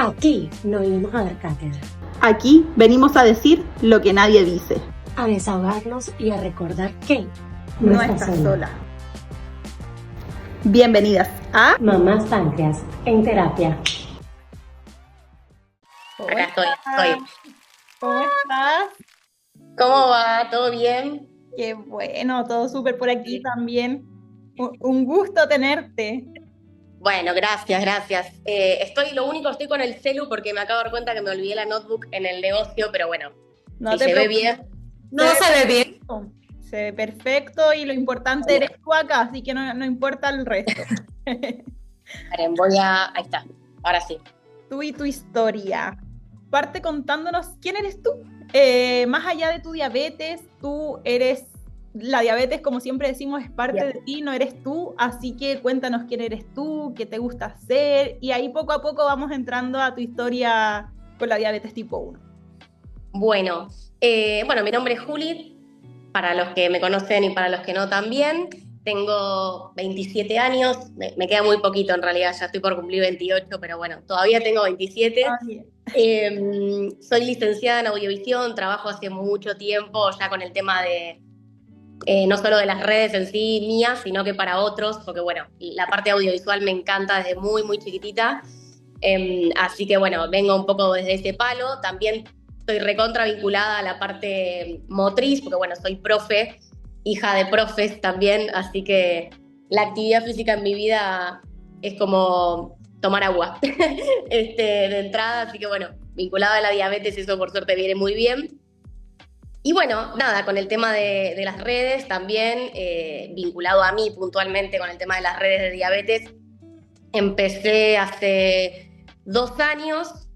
Aquí no venimos a dar cátedra, Aquí venimos a decir lo que nadie dice. a desahogarnos y a recordar que No estás sola. Bienvenidas a Mamás Páncreas en terapia. Acá estoy. ¿Cómo estás? ¿Cómo va? ¿Todo bien? Qué bueno, todo súper por aquí también. Un gusto tenerte. Bueno, gracias. Estoy con el celu porque me acabo de dar cuenta que me olvidé la notebook en el negocio, pero bueno, No si te se ve preocupes. bien. No se ve bien. Se ve perfecto y lo importante eres tú acá, así que no importa el resto. Esperen, ahí está, ahora sí. Tú y tu historia. Parte contándonos quién eres tú. Más allá de tu diabetes, tú eres... La diabetes, como siempre decimos, es parte de ti, no eres tú, así que cuéntanos quién eres tú, qué te gusta hacer, y ahí poco a poco vamos entrando a tu historia con la diabetes tipo 1. Bueno, mi nombre es Juli, para los que me conocen y para los que no también. Tengo 27 años, me queda muy poquito en realidad, ya estoy por cumplir 28, pero bueno, todavía tengo 27. Soy licenciada en audiovisión, trabajo hace mucho tiempo ya con el tema de no solo de las redes en sí mías, sino que para otros, porque bueno, la parte audiovisual me encanta desde muy, muy chiquitita. Así que bueno, vengo un poco desde ese palo. También estoy recontra vinculada a la parte motriz, porque bueno, soy profe, hija de profes también, así que la actividad física en mi vida es como tomar agua de entrada, así que bueno, vinculada a la diabetes, eso por suerte viene muy bien. Y bueno, nada, con el tema de las redes también, vinculado a mí puntualmente con el tema de las redes de diabetes, empecé hace 2 años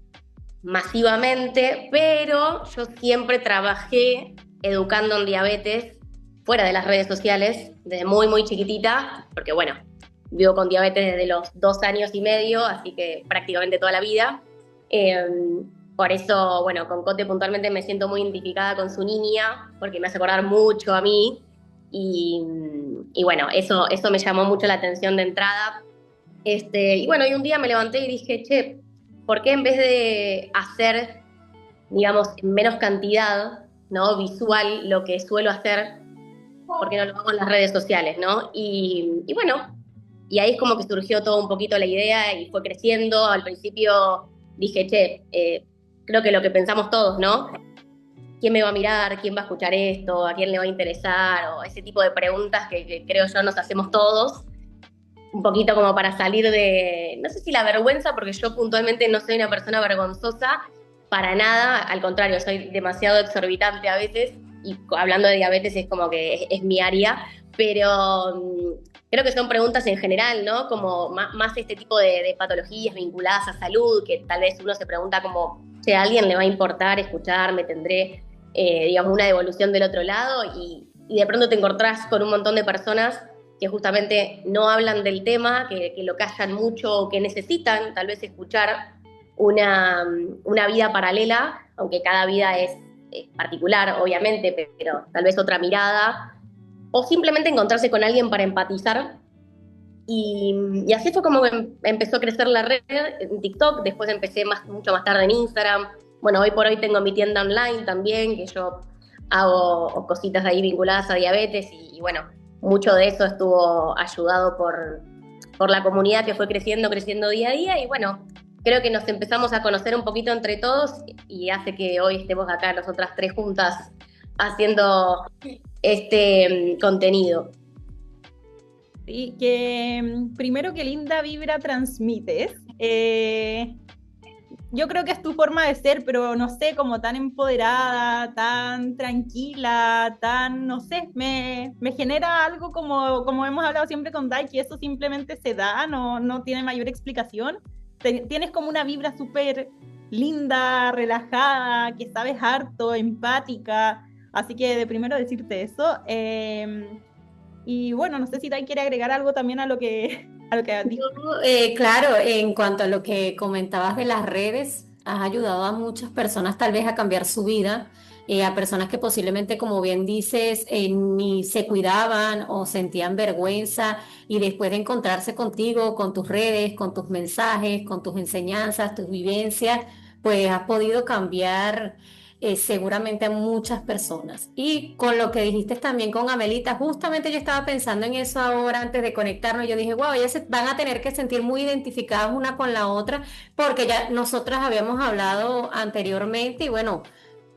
masivamente, pero yo siempre trabajé educando en diabetes fuera de las redes sociales, desde muy, muy chiquitita, porque bueno, vivo con diabetes desde los 2 años y medio, así que prácticamente toda la vida. Por eso, bueno, con Cote puntualmente me siento muy identificada con su niña, porque me hace acordar mucho a mí. Y bueno, eso me llamó mucho la atención de entrada. Y bueno, y un día me levanté y dije, che, ¿por qué en vez de hacer, digamos, en menos cantidad, ¿no? Visual, lo que suelo hacer, por qué no lo hago en las redes sociales, ¿no? Y bueno, y ahí es como que surgió todo un poquito la idea y fue creciendo. Al principio dije, che, creo que lo que pensamos todos, ¿no? ¿Quién me va a mirar? ¿Quién va a escuchar esto? ¿A quién le va a interesar? O ese tipo de preguntas que creo yo nos hacemos todos. Un poquito como para salir de, no sé si la vergüenza, porque yo puntualmente no soy una persona vergonzosa, para nada, al contrario, soy demasiado exorbitante a veces, y hablando de diabetes es como que es mi área, pero creo que son preguntas en general, ¿no? Como más este tipo de patologías vinculadas a salud, que tal vez uno se pregunta como, si a alguien le va a importar escucharme, tendré, digamos, una devolución del otro lado, y de pronto te encontrás con un montón de personas que justamente no hablan del tema, que lo callan mucho, o que necesitan tal vez escuchar una vida paralela, aunque cada vida es particular, obviamente, pero tal vez otra mirada, o simplemente encontrarse con alguien para empatizar. Y así fue como empezó a crecer la red en TikTok, después empecé mucho más tarde en Instagram. Bueno, hoy por hoy tengo mi tienda online también, que yo hago cositas ahí vinculadas a diabetes, y bueno, mucho de eso estuvo ayudado por la comunidad que fue creciendo día a día, y bueno, creo que nos empezamos a conocer un poquito entre todos y hace que hoy estemos acá nosotras 3 juntas haciendo este contenido. Sí, que primero que linda vibra transmites. Yo creo que es tu forma de ser, pero no sé, como tan empoderada, tan tranquila, tan, no sé, me genera algo como hemos hablado siempre con Dai, que eso simplemente se da, no tiene mayor explicación. Tienes como una vibra súper linda, relajada, que sabes harto, empática, así que de primero decirte eso. Y bueno, no sé si Dai quiere agregar algo también a lo que dijo. Claro, en cuanto a lo que comentabas de las redes, has ayudado a muchas personas tal vez a cambiar su vida. a personas que posiblemente, como bien dices, ni se cuidaban o sentían vergüenza y después de encontrarse contigo, con tus redes, con tus mensajes, con tus enseñanzas, tus vivencias, pues has podido cambiar seguramente a muchas personas. Y con lo que dijiste también con Amelita, justamente yo estaba pensando en eso ahora antes de conectarnos. Yo dije, wow, ellas se van a tener que sentir muy identificadas una con la otra, porque ya nosotras habíamos hablado anteriormente y bueno,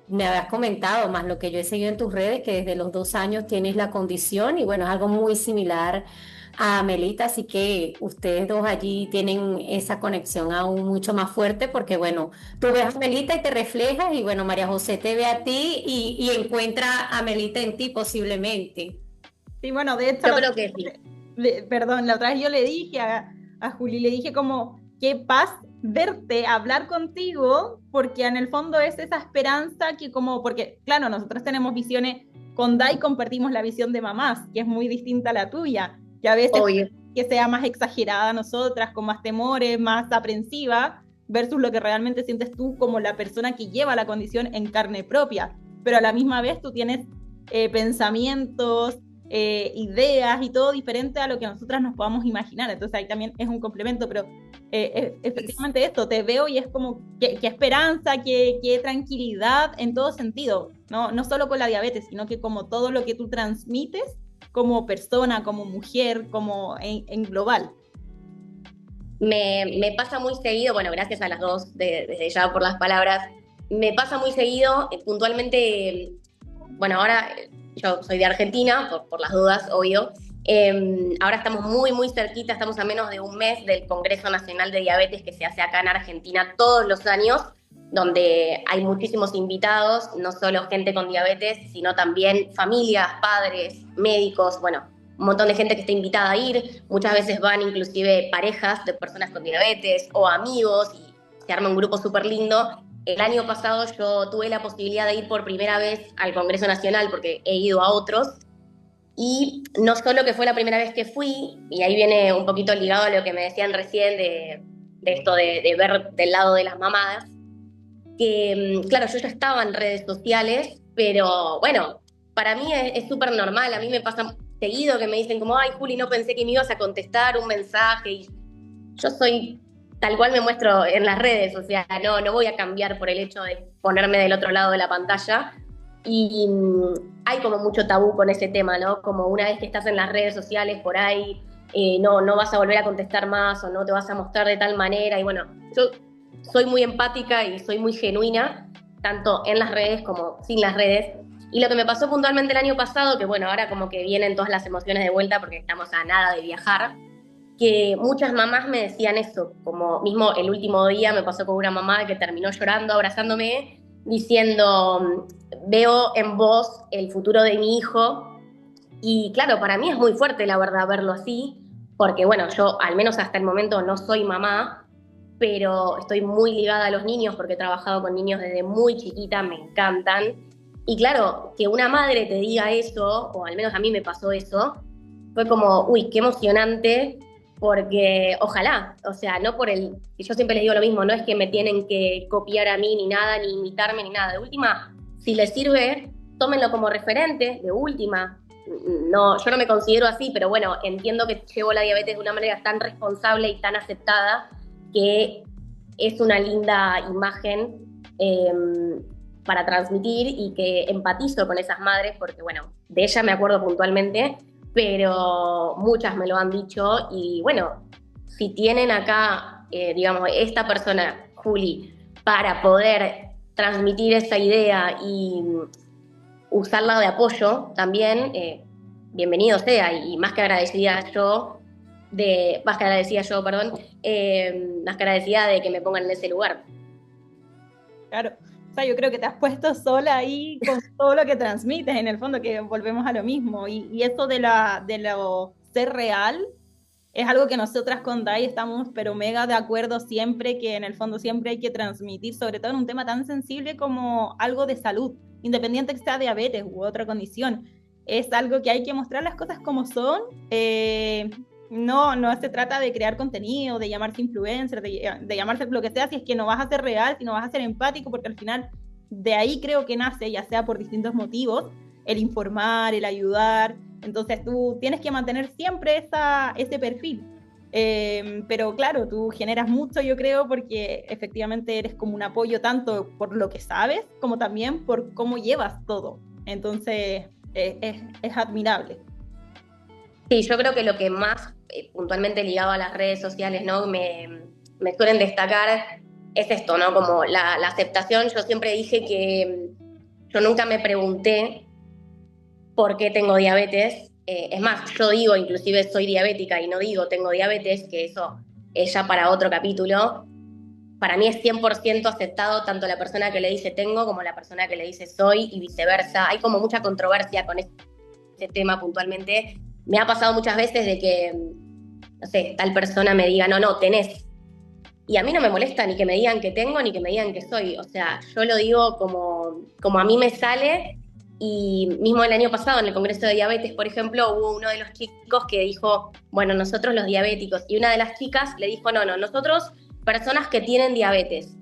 me habías comentado más lo que yo he seguido en tus redes, que desde los 2 años tienes la condición y bueno, es algo muy similar a Melita, así que ustedes dos allí tienen esa conexión aún mucho más fuerte porque bueno, tú ves a Melita y te reflejas y bueno, María José te ve a ti y encuentra a Melita en ti posiblemente. Sí, bueno, de hecho, Yo creo que sí. perdón, la otra vez yo le dije a Juli, le dije como, qué paz verte, hablar contigo, porque en el fondo es esa esperanza que como, porque claro, nosotros tenemos visiones, con Dai compartimos la visión de mamás, que es muy distinta a la tuya, que a veces Obvio. que sea más exagerada nosotras, con más temores, más aprensiva, versus lo que realmente sientes tú como la persona que lleva la condición en carne propia, pero a la misma vez tú tienes pensamientos, ideas y todo diferente a lo que nosotras nos podamos imaginar, entonces ahí también es un complemento, pero efectivamente esto, te veo y es como que esperanza, que tranquilidad en todo sentido, no solo con la diabetes, sino que como todo lo que tú transmites como persona, como mujer, como en global. Me pasa muy seguido, bueno, gracias a las dos desde ya por las palabras, me pasa muy seguido, puntualmente, bueno, ahora yo soy de Argentina, por las dudas, obvio. Ahora estamos muy, muy cerquita, estamos a menos de un mes del Congreso Nacional de Diabetes que se hace acá en Argentina todos los años, donde hay muchísimos invitados, no solo gente con diabetes, sino también familias, padres, médicos, bueno, un montón de gente que está invitada a ir. Muchas veces van inclusive parejas de personas con diabetes o amigos y se arma un grupo súper lindo. El año pasado yo tuve la posibilidad de ir por primera vez al Congreso Nacional porque he ido a otros y no solo que fue la primera vez que fui, y ahí viene un poquito ligado a lo que me decían recién de esto de ver del lado de las mamadas, que claro, yo ya estaba en redes sociales, pero bueno, para mí es súper normal, a mí me pasa seguido que me dicen como, ay Juli, no pensé que me ibas a contestar un mensaje, y yo soy tal cual me muestro en las redes, o sea, no voy a cambiar por el hecho de ponerme del otro lado de la pantalla. Y hay como mucho tabú con ese tema, ¿no? Como una vez que estás en las redes sociales por ahí, no vas a volver a contestar más o no te vas a mostrar de tal manera. Y bueno, yo soy muy empática y soy muy genuina, tanto en las redes como sin las redes. Y lo que me pasó puntualmente el año pasado, que bueno, ahora como que vienen todas las emociones de vuelta porque estamos a nada de viajar, que muchas mamás me decían eso, como mismo el último día me pasó con una mamá que terminó llorando, abrazándome, diciendo, veo en vos el futuro de mi hijo. Y claro, para mí es muy fuerte la verdad verlo así, porque bueno, yo al menos hasta el momento no soy mamá, pero estoy muy ligada a los niños porque he trabajado con niños desde muy chiquita, me encantan. Y claro, que una madre te diga eso, o al menos a mí me pasó eso, fue como, uy, qué emocionante, porque ojalá, o sea, no por el, yo siempre les digo lo mismo, no es que me tienen que copiar a mí ni nada, ni imitarme ni nada, de última, si les sirve, tómenlo como referente, de última, no, yo no me considero así, pero bueno, entiendo que llevo la diabetes de una manera tan responsable y tan aceptada, que es una linda imagen para transmitir y que empatizo con esas madres, porque bueno, de ella me acuerdo puntualmente, pero muchas me lo han dicho y bueno, si tienen acá, digamos, esta persona, Juli, para poder transmitir esa idea y usarla de apoyo también, bienvenido sea, y más que agradecida yo, más que agradecida de que me pongan en ese lugar. Claro. O sea, yo creo que te has puesto sola ahí con todo lo que transmites, en el fondo, que volvemos a lo mismo. Y eso de lo ser real es algo que nosotras con Dai estamos pero mega de acuerdo siempre, que en el fondo siempre hay que transmitir, sobre todo en un tema tan sensible como algo de salud, independiente que sea diabetes u otra condición. Es algo que hay que mostrar las cosas como son. No se trata de crear contenido, de llamarse influencer, de llamarse lo que sea, si es que no vas a ser real, si no vas a ser empático, porque al final de ahí creo que nace, ya sea por distintos motivos, el informar, el ayudar. Entonces tú tienes que mantener siempre ese perfil. Pero claro, tú generas mucho, yo creo, porque efectivamente eres como un apoyo tanto por lo que sabes, como también por cómo llevas todo. Entonces es admirable. Sí, yo creo que lo que más puntualmente ligado a las redes sociales, ¿no? me suelen destacar es esto, ¿no? Como la aceptación. Yo siempre dije que yo nunca me pregunté por qué tengo diabetes. Es más, yo digo, inclusive soy diabética y no digo tengo diabetes, que eso es ya para otro capítulo. Para mí es 100% aceptado tanto la persona que le dice tengo como la persona que le dice soy y viceversa. Hay como mucha controversia con este tema puntualmente. Me ha pasado muchas veces de que, no sé, tal persona me diga, no, tenés. Y a mí no me molesta ni que me digan que tengo ni que me digan que soy. O sea, yo lo digo como a mí me sale. Y mismo el año pasado en el Congreso de Diabetes, por ejemplo, hubo uno de los chicos que dijo, bueno, nosotros los diabéticos. Y una de las chicas le dijo, no, nosotros personas que tienen diabetes.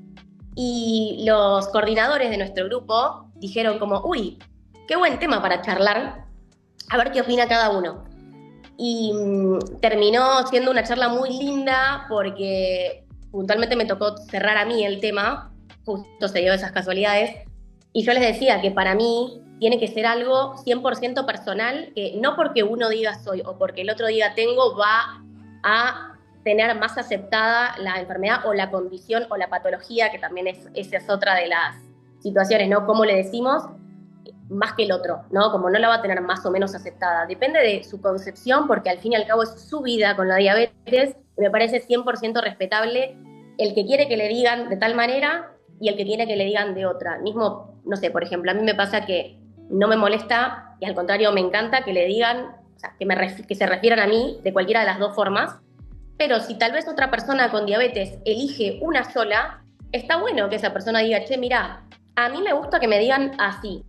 Y los coordinadores de nuestro grupo dijeron como, uy, qué buen tema para charlar, a ver qué opina cada uno. Y terminó siendo una charla muy linda porque puntualmente me tocó cerrar a mí el tema, justo se dio esas casualidades, y yo les decía que para mí tiene que ser algo 100% personal, que no porque uno diga soy o porque el otro diga tengo va a tener más aceptada la enfermedad o la condición o la patología, que también esa es otra de las situaciones, ¿no? ¿Cómo le decimos? Más que el otro, ¿no? Como no la va a tener más o menos aceptada. Depende de su concepción, porque al fin y al cabo es su vida con la diabetes, y me parece 100% respetable el que quiere que le digan de tal manera y el que quiere que le digan de otra. Mismo, no sé, por ejemplo, a mí me pasa que no me molesta y al contrario me encanta que le digan, o sea, que se refieran a mí de cualquiera de las dos formas, pero si tal vez otra persona con diabetes elige una sola, está bueno que esa persona diga, che, mirá, a mí me gusta que me digan así,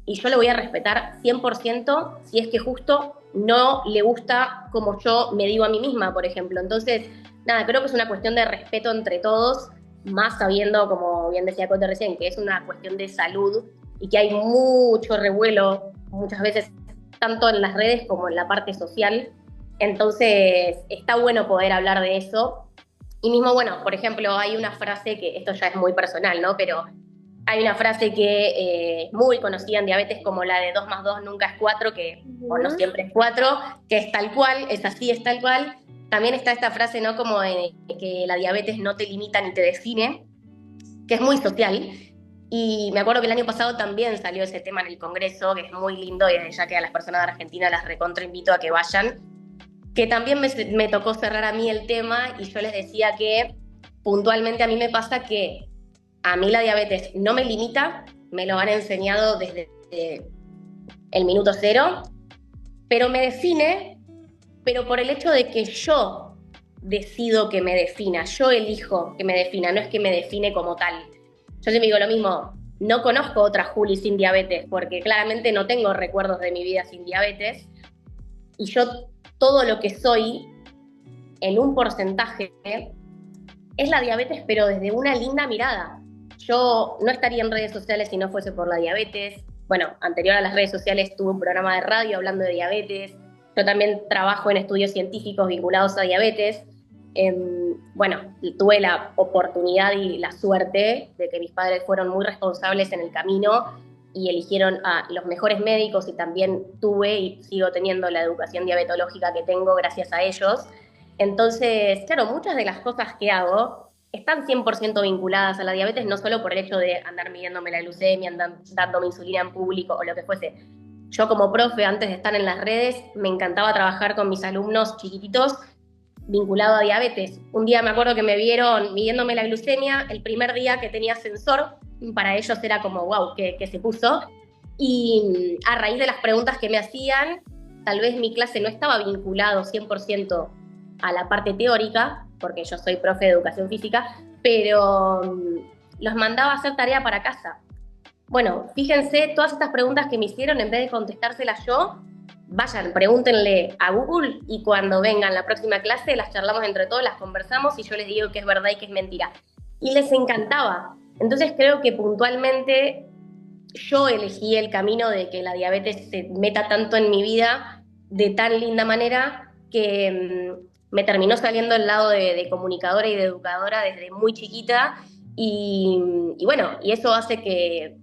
y yo lo voy a respetar 100% si es que justo no le gusta como yo me digo a mí misma, por ejemplo. Entonces, nada, creo que es una cuestión de respeto entre todos, más sabiendo, como bien decía Cote recién, que es una cuestión de salud y que hay mucho revuelo muchas veces, tanto en las redes como en la parte social. Entonces, está bueno poder hablar de eso. Y mismo, bueno, por ejemplo, hay una frase que, esto ya es muy personal, ¿no? Pero hay una frase que es muy conocida en diabetes como la de 2 más 2 nunca es 4, que o no siempre es 4, que es tal cual, es así, es tal cual. También está esta frase, ¿no? Como de que la diabetes no te limita ni te define, que es muy social. Y me acuerdo que el año pasado también salió ese tema en el Congreso, que es muy lindo, y desde ya que a las personas de Argentina las recontra invito a que vayan, que también me tocó cerrar a mí el tema, y yo les decía que puntualmente a mí me pasa que a mí la diabetes no me limita, me lo han enseñado desde el minuto cero, pero me define, pero por el hecho de que yo decido que me defina, yo elijo que me defina, no es que me define como tal. Yo siempre digo lo mismo, no conozco otra Juli sin diabetes, porque claramente no tengo recuerdos de mi vida sin diabetes, y yo todo lo que soy, en un porcentaje, es la diabetes, pero desde una linda mirada. Yo no estaría en redes sociales si no fuese por la diabetes. Bueno, anterior a las redes sociales tuve un programa de radio hablando de diabetes. Yo también trabajo en estudios científicos vinculados a diabetes. Bueno, tuve la oportunidad y la suerte de que mis padres fueron muy responsables en el camino y eligieron a los mejores médicos, y también tuve y sigo teniendo la educación diabetológica que tengo gracias a ellos. Entonces, claro, muchas de las cosas que hago están 100% vinculadas a la diabetes, no solo por el hecho de andar midiéndome la glucemia, dándome insulina en público o lo que fuese. Yo como profe, antes de estar en las redes, me encantaba trabajar con mis alumnos chiquititos vinculado a diabetes. Un día me acuerdo que me vieron midiéndome la glucemia el primer día que tenía sensor. Para ellos era como, wow, que se puso. Y a raíz de las preguntas que me hacían, tal vez mi clase no estaba vinculado 100% a la parte teórica, porque yo soy profe de educación física, pero los mandaba a hacer tarea para casa. Bueno, fíjense, todas estas preguntas que me hicieron, en vez de contestárselas yo, vayan, pregúntenle a Google, y cuando vengan la próxima clase las charlamos entre todos, las conversamos y yo les digo que es verdad y que es mentira. Y les encantaba. Entonces creo que puntualmente yo elegí el camino de que la diabetes se meta tanto en mi vida de tan linda manera que me terminó saliendo el lado de comunicadora y de educadora desde muy chiquita y bueno, y eso hace que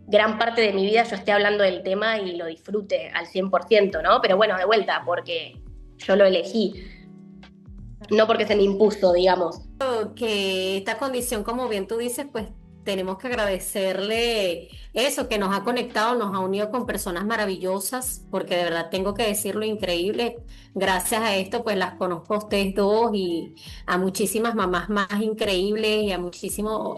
gran parte de mi vida yo esté hablando del tema y lo disfrute al 100%, ¿no? Pero bueno, de vuelta, porque yo lo elegí, no porque se me impuso, digamos. Que esta condición, como bien tú dices, pues tenemos que agradecerle eso, que nos ha conectado, nos ha unido con personas maravillosas, porque de verdad tengo que decirlo increíble. Gracias a esto, pues las conozco a ustedes dos y a muchísimas mamás más increíbles y a muchísimos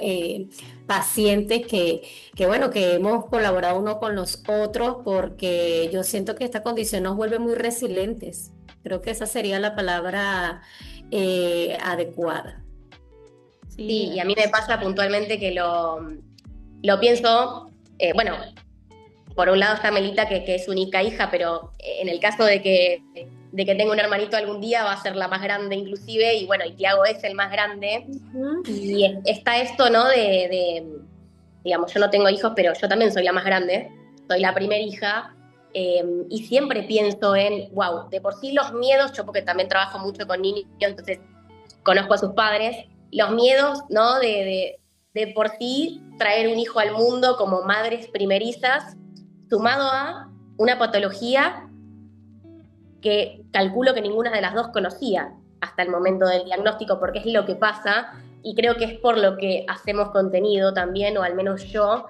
pacientes que, bueno, que hemos colaborado uno con los otros, porque yo siento que esta condición nos vuelve muy resilientes. Creo que esa sería la palabra adecuada. Sí, y a mí me pasa puntualmente que lo pienso, bueno, por un lado está Melita, que es única hija, pero en el caso de que tenga un hermanito algún día va a ser la más grande inclusive, y bueno, y Tiago es el más grande, y está esto, ¿no? Digamos, yo no tengo hijos, pero yo también soy la más grande, soy la primera hija, y siempre pienso en, wow, de por sí los miedos, yo porque también trabajo mucho con niños, entonces conozco a sus padres, los miedos, ¿no? De por sí traer un hijo al mundo como madres primerizas, sumado a una patología que calculo que ninguna de las dos conocía hasta el momento del diagnóstico, porque es lo que pasa, y creo que es por lo que hacemos contenido también, o al menos yo,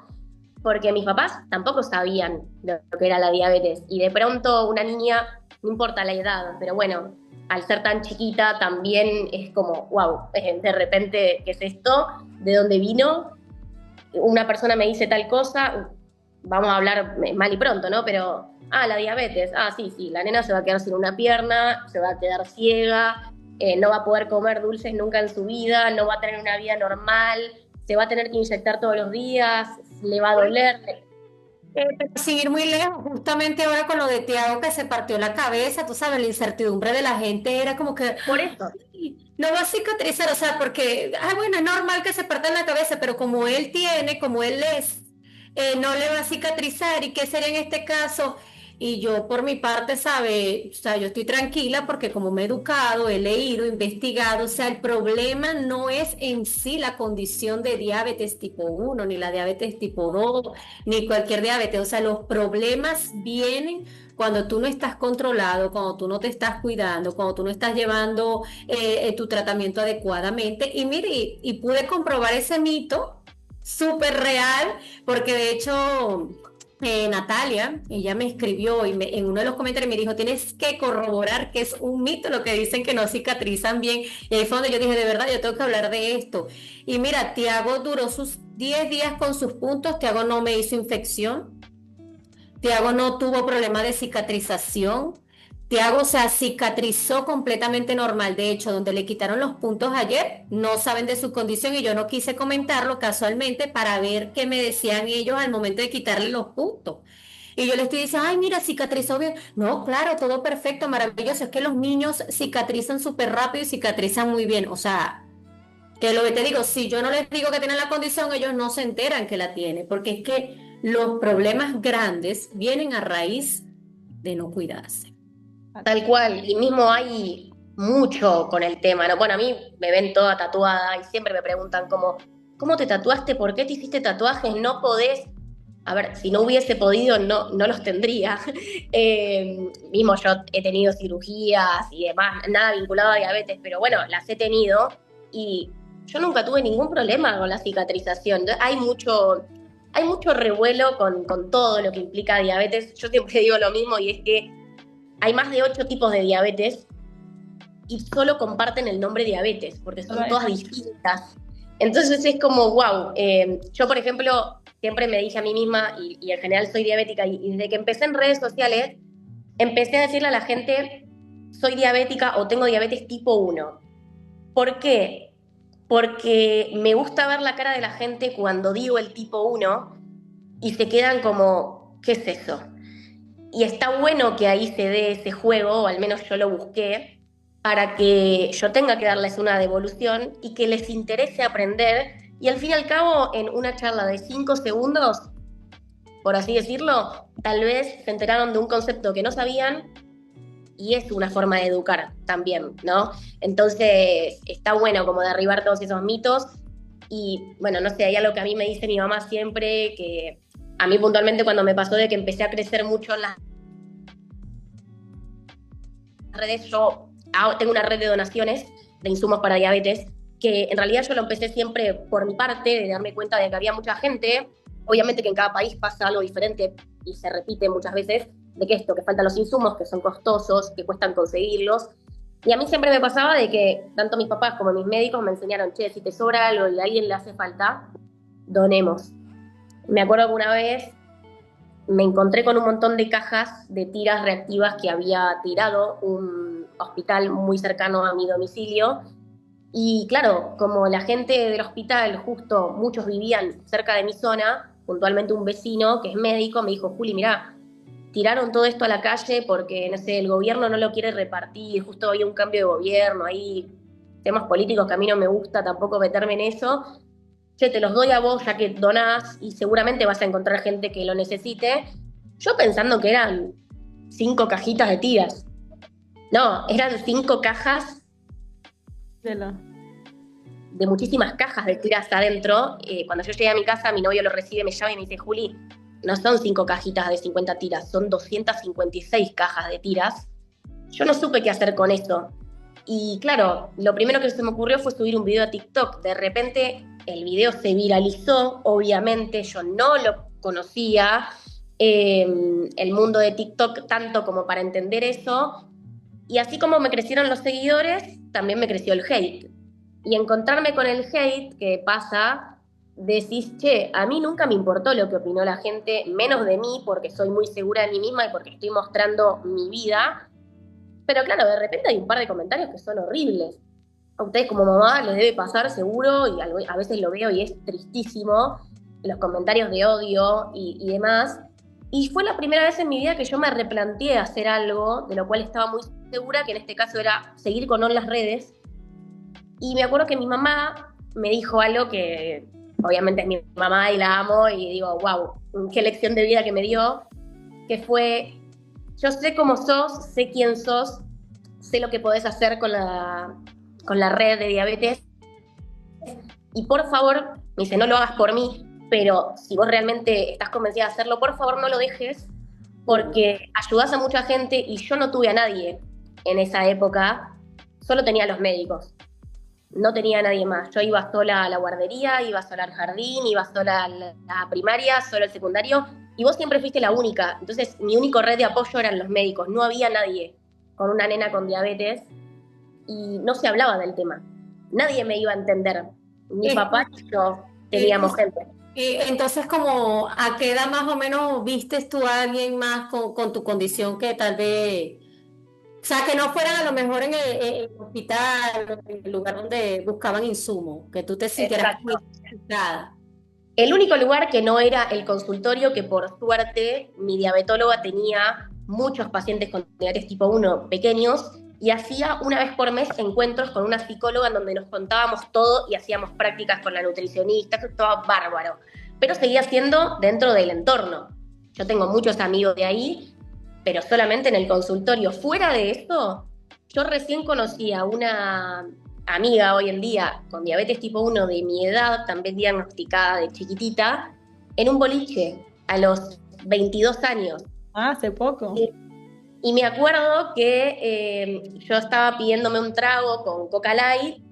porque mis papás tampoco sabían lo que era la diabetes, y de pronto una niña, no importa la edad, pero bueno, al ser tan chiquita también es como, wow, de repente, ¿qué es esto? ¿De dónde vino? Una persona me dice tal cosa, vamos a hablar mal y pronto, ¿no? Pero, la diabetes, sí, la nena se va a quedar sin una pierna, se va a quedar ciega, no va a poder comer dulces nunca en su vida, no va a tener una vida normal, se va a tener que inyectar todos los días, le va a doler. Sin ir muy lejos, justamente ahora con lo de Tiago que se partió la cabeza, tú sabes, la incertidumbre de la gente era como que Por eso. no va a cicatrizar, o sea, porque, bueno, es normal que se parta la cabeza, pero como él tiene, como él es, no le va a cicatrizar, ¿y qué sería en este caso? Y yo por mi parte, ¿sabe? O sea, yo estoy tranquila porque como me he educado, he leído, investigado, o sea, el problema no es en sí la condición de diabetes tipo 1, ni la diabetes tipo 2, ni cualquier diabetes, o sea, los problemas vienen cuando tú no estás controlado, cuando tú no te estás cuidando, cuando tú no estás llevando tu tratamiento adecuadamente. Y mire, y pude comprobar ese mito súper real, porque de hecho Natalia, ella me escribió y en uno de los comentarios me dijo, tienes que corroborar que es un mito lo que dicen que no cicatrizan bien. Y ahí fue donde yo dije, de verdad, yo tengo que hablar de esto. Y mira, Tiago duró sus 10 días con sus puntos, Tiago no me hizo infección, Tiago no tuvo problema de cicatrización. Tiago, o sea, cicatrizó completamente normal. De hecho, donde le quitaron los puntos ayer, no saben de su condición y yo no quise comentarlo casualmente para ver qué me decían ellos al momento de quitarle los puntos. Y yo le estoy diciendo, ay, mira, cicatrizó bien. No, claro, todo perfecto, maravilloso. Es que los niños cicatrizan súper rápido y cicatrizan muy bien. O sea, que lo que te digo, si yo no les digo que tienen la condición, ellos no se enteran que la tienen, porque es que los problemas grandes vienen a raíz de no cuidarse. Tal cual, y mismo hay mucho con el tema, ¿no? Bueno, a mí me ven toda tatuada y siempre me preguntan como, ¿cómo te tatuaste? ¿Por qué te hiciste tatuajes? No podés. A ver, si no hubiese podido, no los tendría. Mismo yo he tenido cirugías y demás, nada vinculado a diabetes, pero bueno, las he tenido y yo nunca tuve ningún problema con la cicatrización. Hay mucho revuelo con todo lo que implica diabetes. Yo siempre digo lo mismo y es que hay más de 8 tipos de diabetes y solo comparten el nombre diabetes, porque son todas distintas. Entonces es como, wow. Yo, por ejemplo, siempre me dije a mí misma, y en general soy diabética, y desde que empecé en redes sociales, empecé a decirle a la gente, soy diabética o tengo diabetes tipo 1. ¿Por qué? Porque me gusta ver la cara de la gente cuando digo el tipo 1 y se quedan como, ¿qué es eso? Y está bueno que ahí se dé ese juego, o al menos yo lo busqué, para que yo tenga que darles una devolución y que les interese aprender Y al fin y al cabo, en una charla de 5 segundos, por así decirlo, tal vez se enteraron de un concepto que no sabían y es una forma de educar también, ¿no? Entonces, está bueno como derribar todos esos mitos y, bueno, no sé, hay algo que a mí me dice mi mamá siempre, que a mí puntualmente cuando me pasó de que empecé a crecer mucho en las redes, yo tengo una red de donaciones de insumos para diabetes, que en realidad yo lo empecé siempre por mi parte, de darme cuenta de que había mucha gente, obviamente que en cada país pasa algo diferente y se repite muchas veces, de que faltan los insumos, que son costosos, que cuestan conseguirlos, y a mí siempre me pasaba de que tanto mis papás como mis médicos me enseñaron, che, si te sobra algo y a alguien le hace falta, donemos. Me acuerdo que una vez me encontré con un montón de cajas de tiras reactivas que había tirado un hospital muy cercano a mi domicilio. Y claro, como la gente del hospital, justo muchos vivían cerca de mi zona, puntualmente un vecino que es médico me dijo, Juli, mirá, tiraron todo esto a la calle porque, no sé, el gobierno no lo quiere repartir, justo había un cambio de gobierno, hay temas políticos que a mí no me gusta tampoco meterme en eso. Che, te los doy a vos ya que donás y seguramente vas a encontrar gente que lo necesite. Yo pensando que eran 5 cajitas de tiras. No, eran 5 cajas de muchísimas cajas de tiras adentro. Cuando yo llegué a mi casa, mi novio lo recibe, me llama y me dice, Juli, no son 5 cajitas de 50 tiras, son 256 cajas de tiras. Yo no supe qué hacer con eso. Y claro, lo primero que se me ocurrió fue subir un video a TikTok. De repente el video se viralizó, obviamente yo no lo conocía, el mundo de TikTok tanto como para entender eso. Y así como me crecieron los seguidores, también me creció el hate. Y encontrarme con el hate que pasa, decís, che, a mí nunca me importó lo que opinó la gente, menos de mí, porque soy muy segura de mí misma y porque estoy mostrando mi vida. Pero claro, de repente hay un par de comentarios que son horribles. A ustedes como mamá les debe pasar seguro, y a veces lo veo y es tristísimo, los comentarios de odio y demás. Y fue la primera vez en mi vida que yo me replanteé hacer algo, de lo cual estaba muy segura, que en este caso era seguir con las redes. Y me acuerdo que mi mamá me dijo algo que obviamente es mi mamá y la amo, y digo, wow, qué lección de vida que me dio, que fue, yo sé cómo sos, sé quién sos, sé lo que podés hacer con la red de diabetes, y por favor, me dice, no lo hagas por mí, pero si vos realmente estás convencida de hacerlo, por favor no lo dejes, porque ayudás a mucha gente, y yo no tuve a nadie en esa época, solo tenía a los médicos. No tenía a nadie más. Yo iba sola a la guardería, iba sola al jardín, iba sola a la primaria, sola al secundario, y vos siempre fuiste la única. Entonces, mi único red de apoyo eran los médicos. No había nadie con una nena con diabetes y no se hablaba del tema. Nadie me iba a entender. Mi papá y yo teníamos gente. Entonces, como, ¿a qué edad más o menos vistes tú a alguien más con tu condición que tal vez... O sea, que no fueran a lo mejor en el hospital, en el lugar donde buscaban insumos, que tú te sintieras identificada? El único lugar que no era el consultorio, que por suerte mi diabetóloga tenía muchos pacientes con diabetes tipo 1 pequeños, y hacía una vez por mes encuentros con una psicóloga en donde nos contábamos todo y hacíamos prácticas con la nutricionista, eso estaba bárbaro. Pero seguía siendo dentro del entorno. Yo tengo muchos amigos de ahí, pero solamente en el consultorio. Fuera de eso, yo recién conocí a una amiga hoy en día con diabetes tipo 1 de mi edad, también diagnosticada de chiquitita, en un boliche a los 22 años. Ah, hace poco. Y me acuerdo que yo estaba pidiéndome un trago con Coca Light,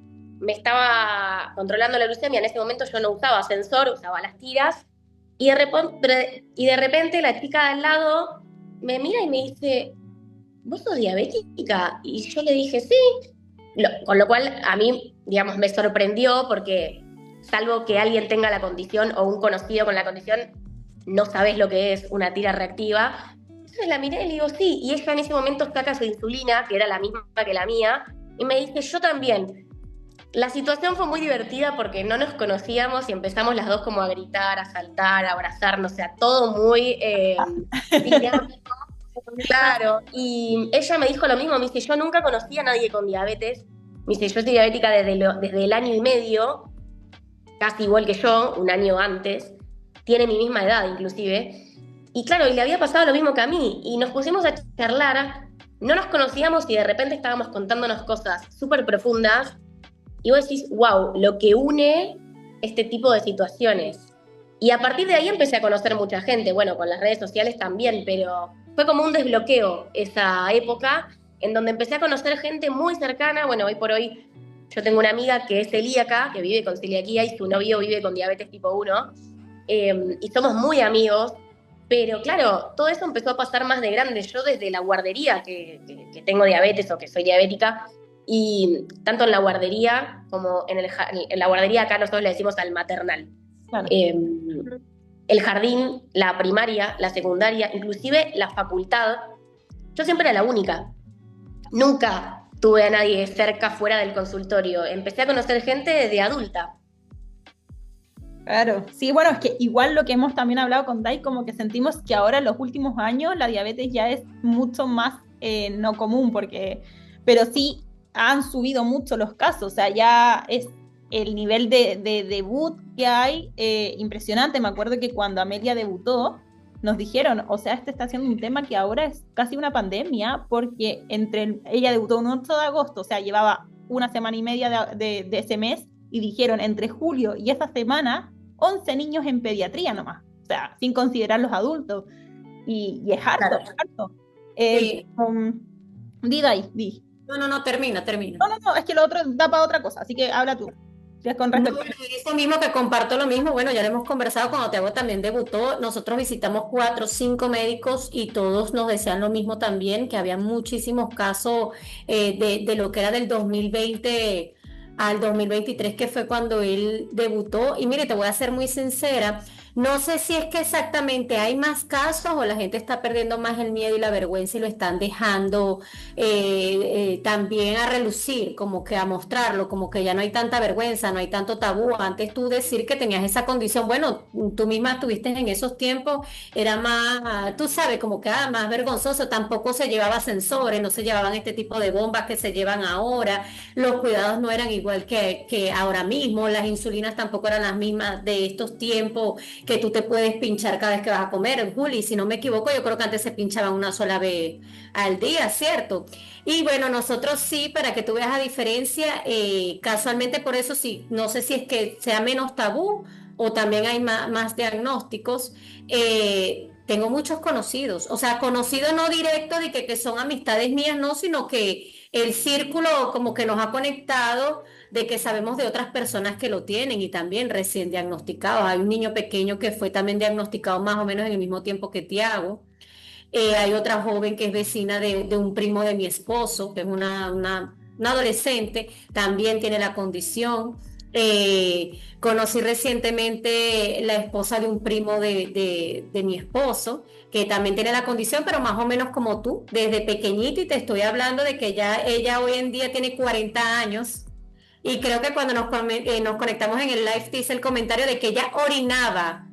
me estaba controlando la glucemia, en ese momento yo no usaba sensor, usaba las tiras, y de repente la chica de al lado me mira y me dice, ¿vos sos diabética? Y yo le dije, sí. Con lo cual a mí, digamos, me sorprendió porque salvo que alguien tenga la condición o un conocido con la condición, no sabés lo que es una tira reactiva. Entonces la miré y le digo, sí. Y ella en ese momento saca su insulina, que era la misma que la mía, y me dice, yo también. La situación fue muy divertida porque no nos conocíamos y empezamos las dos como a gritar, a saltar, a abrazarnos, o sea, todo muy dinámico. Claro, y ella me dijo lo mismo, me dice, yo nunca conocí a nadie con diabetes, me dice, yo soy diabética desde el año y medio, casi igual que yo, un año antes, tiene mi misma edad inclusive, y claro, y le había pasado lo mismo que a mí, y nos pusimos a charlar, no nos conocíamos y de repente estábamos contándonos cosas súper profundas, y vos decís, wow, lo que une este tipo de situaciones. Y a partir de ahí empecé a conocer mucha gente, bueno, con las redes sociales también, pero fue como un desbloqueo esa época en donde empecé a conocer gente muy cercana. Bueno, hoy por hoy yo tengo una amiga que es celíaca, que vive con celiaquía y su novio vive con diabetes tipo 1, y somos muy amigos, pero claro, todo eso empezó a pasar más de grande. Yo desde la guardería, que tengo diabetes o que soy diabética, y tanto en la guardería como en la guardería acá nosotros le decimos al maternal. Claro. El jardín, la primaria, la secundaria, inclusive la facultad, yo siempre era la única. Nunca tuve a nadie cerca fuera del consultorio. Empecé a conocer gente de adulta. Claro, sí, bueno, es que igual lo que hemos también hablado con Dai, como que sentimos que ahora en los últimos años la diabetes ya es mucho más no común, pero sí han subido mucho los casos, o sea, ya es el nivel de debut que hay impresionante. Me acuerdo que cuando Amelia debutó, nos dijeron, o sea, este está siendo un tema que ahora es casi una pandemia, porque ella debutó un 8 de agosto, o sea, llevaba una semana y media de ese mes, y dijeron, entre julio y esa semana, 11 niños en pediatría nomás, o sea, sin considerar los adultos, y es harto, Claro. es harto. Sí. Di, Dai, di. No, termina. No, es que lo otro da para otra cosa, así que habla tú. Si es con No, respecto. eso mismo que comparto lo mismo, bueno, ya lo hemos conversado cuando Tiago también debutó, nosotros visitamos 4 o 5 médicos y todos nos decían lo mismo también, que había muchísimos casos de lo que era del 2020 al 2023, que fue cuando él debutó. Y mire, te voy a ser muy sincera, no sé si es que exactamente hay más casos o la gente está perdiendo más el miedo y la vergüenza y lo están dejando también a relucir, como que a mostrarlo, como que ya no hay tanta vergüenza, no hay tanto tabú. Antes tú decir que tenías esa condición, bueno, tú misma estuviste en esos tiempos, era más, tú sabes, como que más vergonzoso, tampoco se llevaba sensores, no se llevaban este tipo de bombas que se llevan ahora, los cuidados no eran igual que ahora mismo, las insulinas tampoco eran las mismas de estos tiempos, que tú te puedes pinchar cada vez que vas a comer, Juli, si no me equivoco, yo creo que antes se pinchaban una sola vez al día, ¿cierto? Y bueno, nosotros sí, para que tú veas la diferencia, casualmente por eso sí, no sé si es que sea menos tabú o también hay más diagnósticos. Tengo muchos conocidos, o sea, conocidos no directos de que son amistades mías, no, sino que el círculo como que nos ha conectado de que sabemos de otras personas que lo tienen y también recién diagnosticados. Hay un niño pequeño que fue también diagnosticado más o menos en el mismo tiempo que Tiago. Hay otra joven que es vecina de un primo de mi esposo, que es una adolescente, también tiene la condición. Conocí recientemente la esposa de un primo de mi esposo, que también tiene la condición, pero más o menos como tú, desde pequeñita, y te estoy hablando de que ya ella hoy en día tiene 40 años. Y creo que cuando nos conectamos en el live dice el comentario de que ella orinaba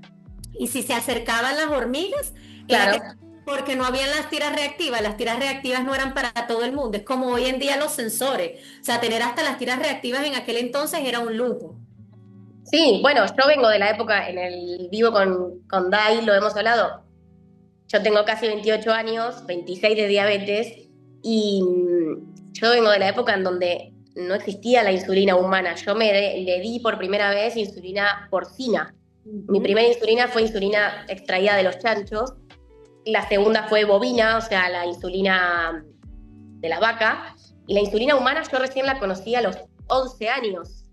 y si se acercaban las hormigas, Claro. porque no habían las tiras reactivas no eran para todo el mundo, es como hoy en día los sensores, o sea, tener hasta las tiras reactivas en aquel entonces era un lujo. Sí, bueno, yo vengo de la época vivo con Dai, lo hemos hablado. Yo tengo casi 28 años, 26 de diabetes, y yo vengo de la época en donde no existía la insulina humana. Yo le di por primera vez insulina porcina. Mi primera insulina fue insulina extraída de los chanchos. La segunda fue bovina, o sea, la insulina de la vaca. Y la insulina humana yo recién la conocí a los 11 años,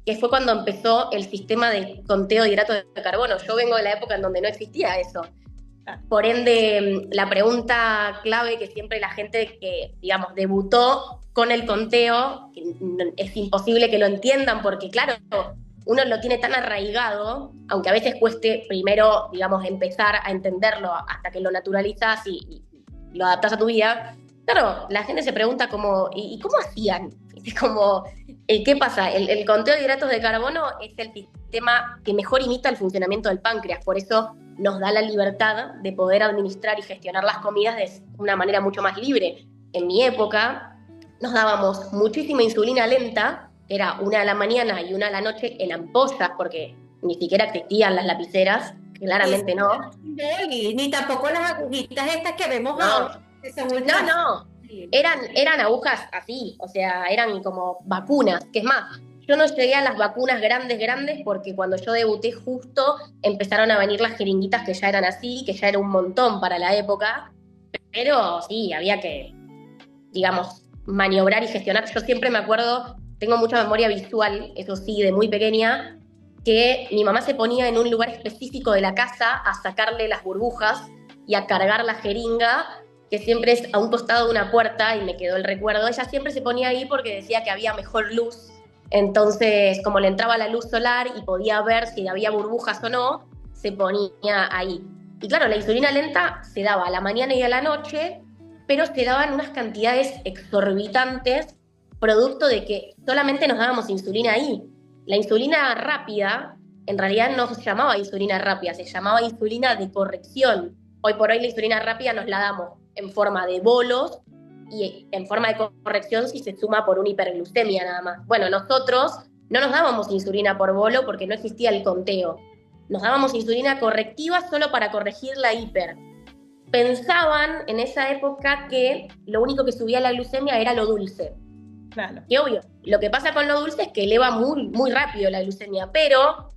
que fue cuando empezó el sistema de conteo de hidratos de carbono. Yo vengo de la época en donde no existía eso. Por ende, la pregunta clave que siempre la gente que, digamos, debutó con el conteo, es imposible que lo entiendan porque, claro, uno lo tiene tan arraigado, aunque a veces cueste primero, digamos, empezar a entenderlo hasta que lo naturalizas y lo adaptas a tu vida. Claro, la gente se pregunta como, ¿y cómo hacían? Es como, ¿qué pasa? El conteo de hidratos de carbono es el sistema que mejor imita el funcionamiento del páncreas, por eso nos da la libertad de poder administrar y gestionar las comidas de una manera mucho más libre. En mi época nos dábamos muchísima insulina lenta era una a la mañana y una a la noche en ampollas, porque ni siquiera existían las lapiceras, claramente no. Y ni tampoco las agujitas estas que vemos No. ahora, que son ultra- No, Sí. eran agujas así, o sea, eran como vacunas, que es más, yo no llegué a las vacunas grandes porque cuando yo debuté justo empezaron a venir las jeringuitas que ya eran así, que ya era un montón para la época, pero sí, había que, digamos, maniobrar y gestionar. Yo siempre me acuerdo, tengo mucha memoria visual, eso sí, de muy pequeña, que mi mamá se ponía en un lugar específico de la casa a sacarle las burbujas y a cargar la jeringa, que siempre es a un costado de una puerta, y me quedó el recuerdo. Ella siempre se ponía ahí porque decía que había mejor luz. Entonces, como le entraba la luz solar y podía ver si había burbujas o no, se ponía ahí. Y claro, la insulina lenta se daba a la mañana y a la noche, pero se daban unas cantidades exorbitantes, producto de que solamente nos dábamos insulina ahí. La insulina rápida, en realidad no se llamaba insulina rápida, se llamaba insulina de corrección. Hoy por hoy la insulina rápida nos la damos en forma de bolos y en forma de corrección si se suma por una hiperglucemia nada más. Bueno, nosotros no nos dábamos insulina por bolo porque no existía el conteo. Nos dábamos insulina correctiva solo para corregir la hiper. Pensaban en esa época que lo único que subía la glucemia era lo dulce. Claro. Y obvio, lo que pasa con lo dulce es que eleva muy, muy rápido la glucemia, pero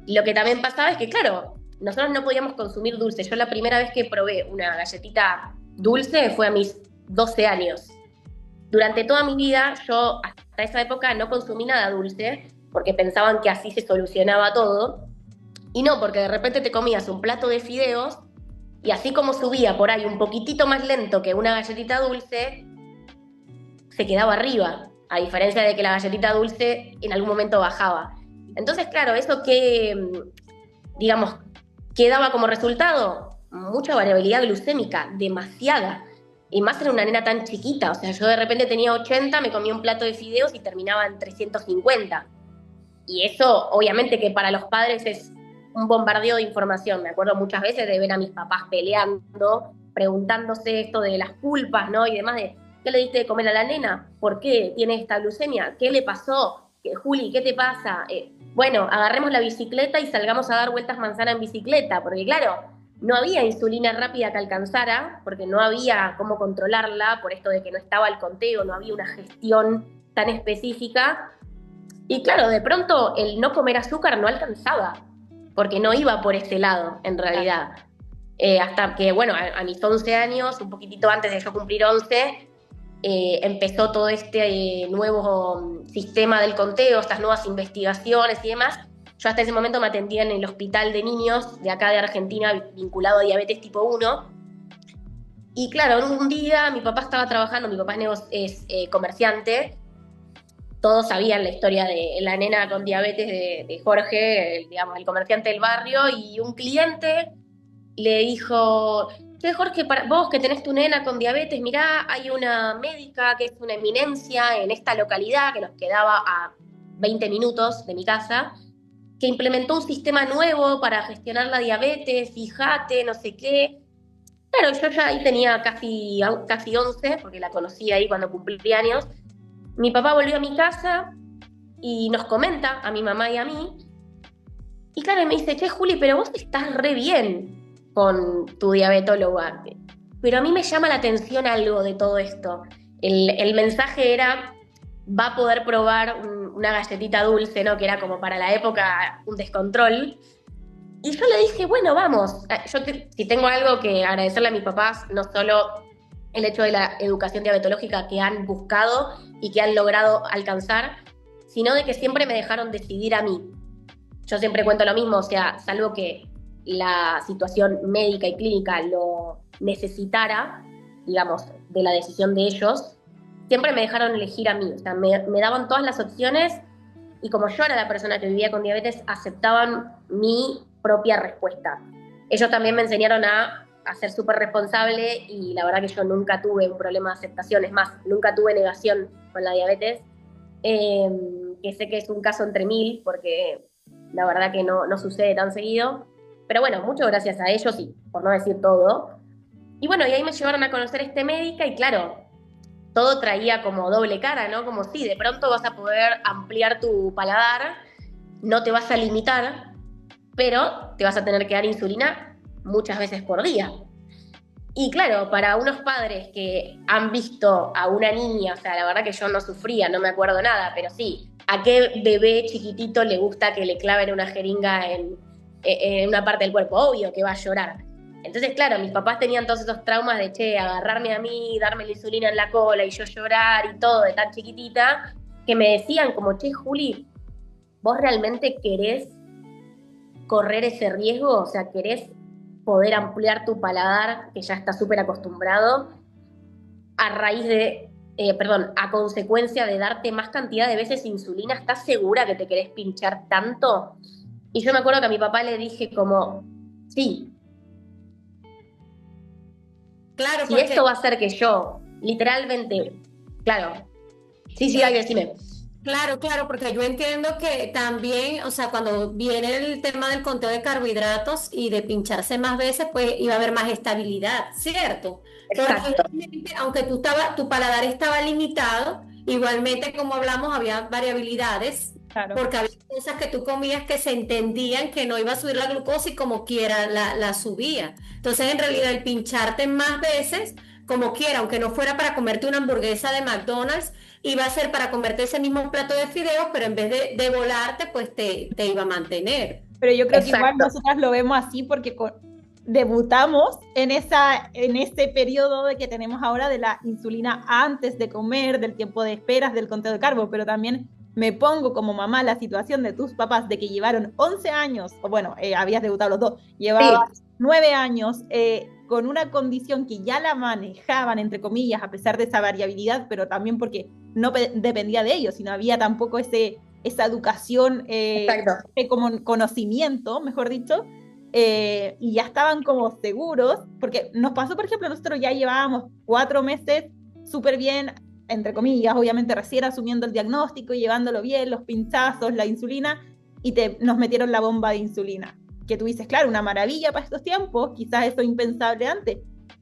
lo que también pasaba es que, claro, nosotros no podíamos consumir dulce. Yo la primera vez que probé una galletita dulce fue a mis 12 años. Durante toda mi vida, yo hasta esa época no consumí nada dulce, porque pensaban que así se solucionaba todo. Y no, porque de repente te comías un plato de fideos, y así como subía por ahí un poquitito más lento que una galletita dulce, se quedaba arriba, a diferencia de que la galletita dulce en algún momento bajaba. Entonces, claro, eso que, digamos, ¿qué daba como resultado? Mucha variabilidad glucémica, demasiada. Y más en una nena tan chiquita, o sea, yo de repente tenía 80, me comía un plato de fideos y terminaba en 350. Y eso, obviamente, que para los padres es un bombardeo de información. Me acuerdo muchas veces de ver a mis papás peleando, preguntándose esto de las culpas, ¿no? Y demás de, ¿qué le diste de comer a la nena? ¿Por qué tiene esta glucemia? ¿Qué le pasó? Juli, ¿qué te pasa? Bueno, agarremos la bicicleta y salgamos a dar vueltas manzana en bicicleta, porque claro, no había insulina rápida que alcanzara, porque no había cómo controlarla, por esto de que no estaba el conteo, no había una gestión tan específica. Y claro, de pronto el no comer azúcar no alcanzaba, porque no iba por ese lado, en realidad. Hasta que, bueno, a mis 11 años, un poquitito antes de yo cumplir 11, empezó todo este nuevo sistema del conteo, estas nuevas investigaciones y demás. Yo hasta ese momento me atendía en el hospital de niños de acá de Argentina vinculado a diabetes tipo 1. Y claro, un día mi papá estaba trabajando, mi papá es comerciante. Todos sabían la historia de la nena con diabetes de Jorge, digamos, el comerciante del barrio, y un cliente le dijo: che, Jorge, vos que tenés tu nena con diabetes, mirá, hay una médica que es una eminencia en esta localidad, que nos quedaba a 20 minutos de mi casa, que implementó un sistema nuevo para gestionar la diabetes, fíjate, no sé qué. Claro, yo ya ahí tenía casi 11, porque la conocí ahí cuando cumplí años. Mi papá volvió a mi casa y nos comenta a mi mamá y a mí. Y claro, me dice: che, Juli, pero vos estás re bien con tu diabetóloga. Pero a mí me llama la atención algo de todo esto. El mensaje era: va a poder probar una galletita dulce, ¿no? Que era como para la época un descontrol. Y yo le dije: bueno, vamos. Si tengo algo que agradecerle a mis papás, no solo el hecho de la educación diabetológica que han buscado y que han logrado alcanzar, sino de que siempre me dejaron decidir a mí. Yo siempre cuento lo mismo, o sea, salvo que la situación médica y clínica lo necesitara, digamos, de la decisión de ellos, siempre me dejaron elegir a mí. O sea, me daban todas las opciones, y como yo era la persona que vivía con diabetes, aceptaban mi propia respuesta. Ellos también me enseñaron a ser súper responsable, y la verdad que yo nunca tuve un problema de aceptación. Es más, nunca tuve negación con la diabetes, que sé que es un caso entre mil, porque la verdad que no sucede tan seguido. Pero bueno, muchas gracias a ellos, y por no decir todo. Y bueno, y ahí me llevaron a conocer a esta médica, y claro, todo traía como doble cara, ¿no? Como sí, de pronto vas a poder ampliar tu paladar, no te vas a limitar, pero te vas a tener que dar insulina muchas veces por día. Y claro, para unos padres que han visto a una niña, o sea, la verdad que yo no sufría, no me acuerdo nada, pero sí, ¿a qué bebé chiquitito le gusta que le claven una jeringa en una parte del cuerpo? Obvio que va a llorar. Entonces, claro, mis papás tenían todos esos traumas de, che, agarrarme a mí, darme la insulina en la cola y yo llorar y todo de tan chiquitita, que me decían como, che, Juli, ¿vos realmente querés correr ese riesgo? O sea, ¿querés poder ampliar tu paladar, que ya está súper acostumbrado, a raíz de, a consecuencia de darte más cantidad de veces insulina? ¿Estás segura que te querés pinchar tanto? Y yo me acuerdo que a mi papá le dije como, sí. Claro, Si porque... esto va a hacer que yo, literalmente, claro. Sí, hay que decirme. Claro, porque yo entiendo que también, o sea, cuando viene el tema del conteo de carbohidratos y de pincharse más veces, pues iba a haber más estabilidad, ¿cierto? Exacto. Porque aunque tu paladar estaba limitado, igualmente, como hablamos, había variabilidades, Claro. porque había cosas que tú comías que se entendían que no iba a subir la glucosa y como quiera la subía. Entonces, en realidad, el pincharte más veces, como quiera, aunque no fuera para comerte una hamburguesa de McDonald's, iba a ser para comerte ese mismo plato de fideos, pero en vez de volarte, pues te iba a mantener. Pero yo creo que Exacto. igual nosotras lo vemos así porque debutamos en ese periodo de que tenemos ahora de la insulina antes de comer, del tiempo de esperas, del conteo de carbo, pero también me pongo como mamá la situación de tus papás de que llevaron 11 años, o bueno, habías debutado los dos, llevabas 9 años con una condición que ya la manejaban, entre comillas, a pesar de esa variabilidad, pero también porque no dependía de ellos, sino había tampoco esa educación, como conocimiento, mejor dicho, y ya estaban como seguros, porque nos pasó, por ejemplo, nosotros ya llevábamos 4 meses súper bien, entre comillas, obviamente recién asumiendo el diagnóstico y llevándolo bien, los pinchazos, la insulina, y nos metieron la bomba de insulina. Que tú dices, claro, una maravilla para estos tiempos, quizás eso impensable antes,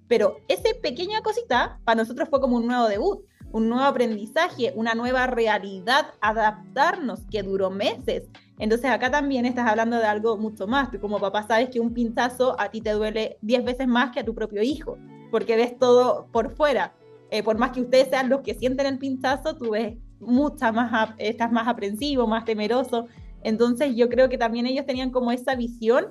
pero esa pequeña cosita para nosotros fue como un nuevo debut, un nuevo aprendizaje, una nueva realidad, adaptarnos, que duró meses. Entonces acá también estás hablando de algo mucho más. Tú como papá sabes que un pinchazo a ti te duele 10 veces más que a tu propio hijo, porque ves todo por fuera. Por más que ustedes sean los que sienten el pinchazo, tú ves estás más aprensivo, más temeroso. Entonces yo creo que también ellos tenían como esa visión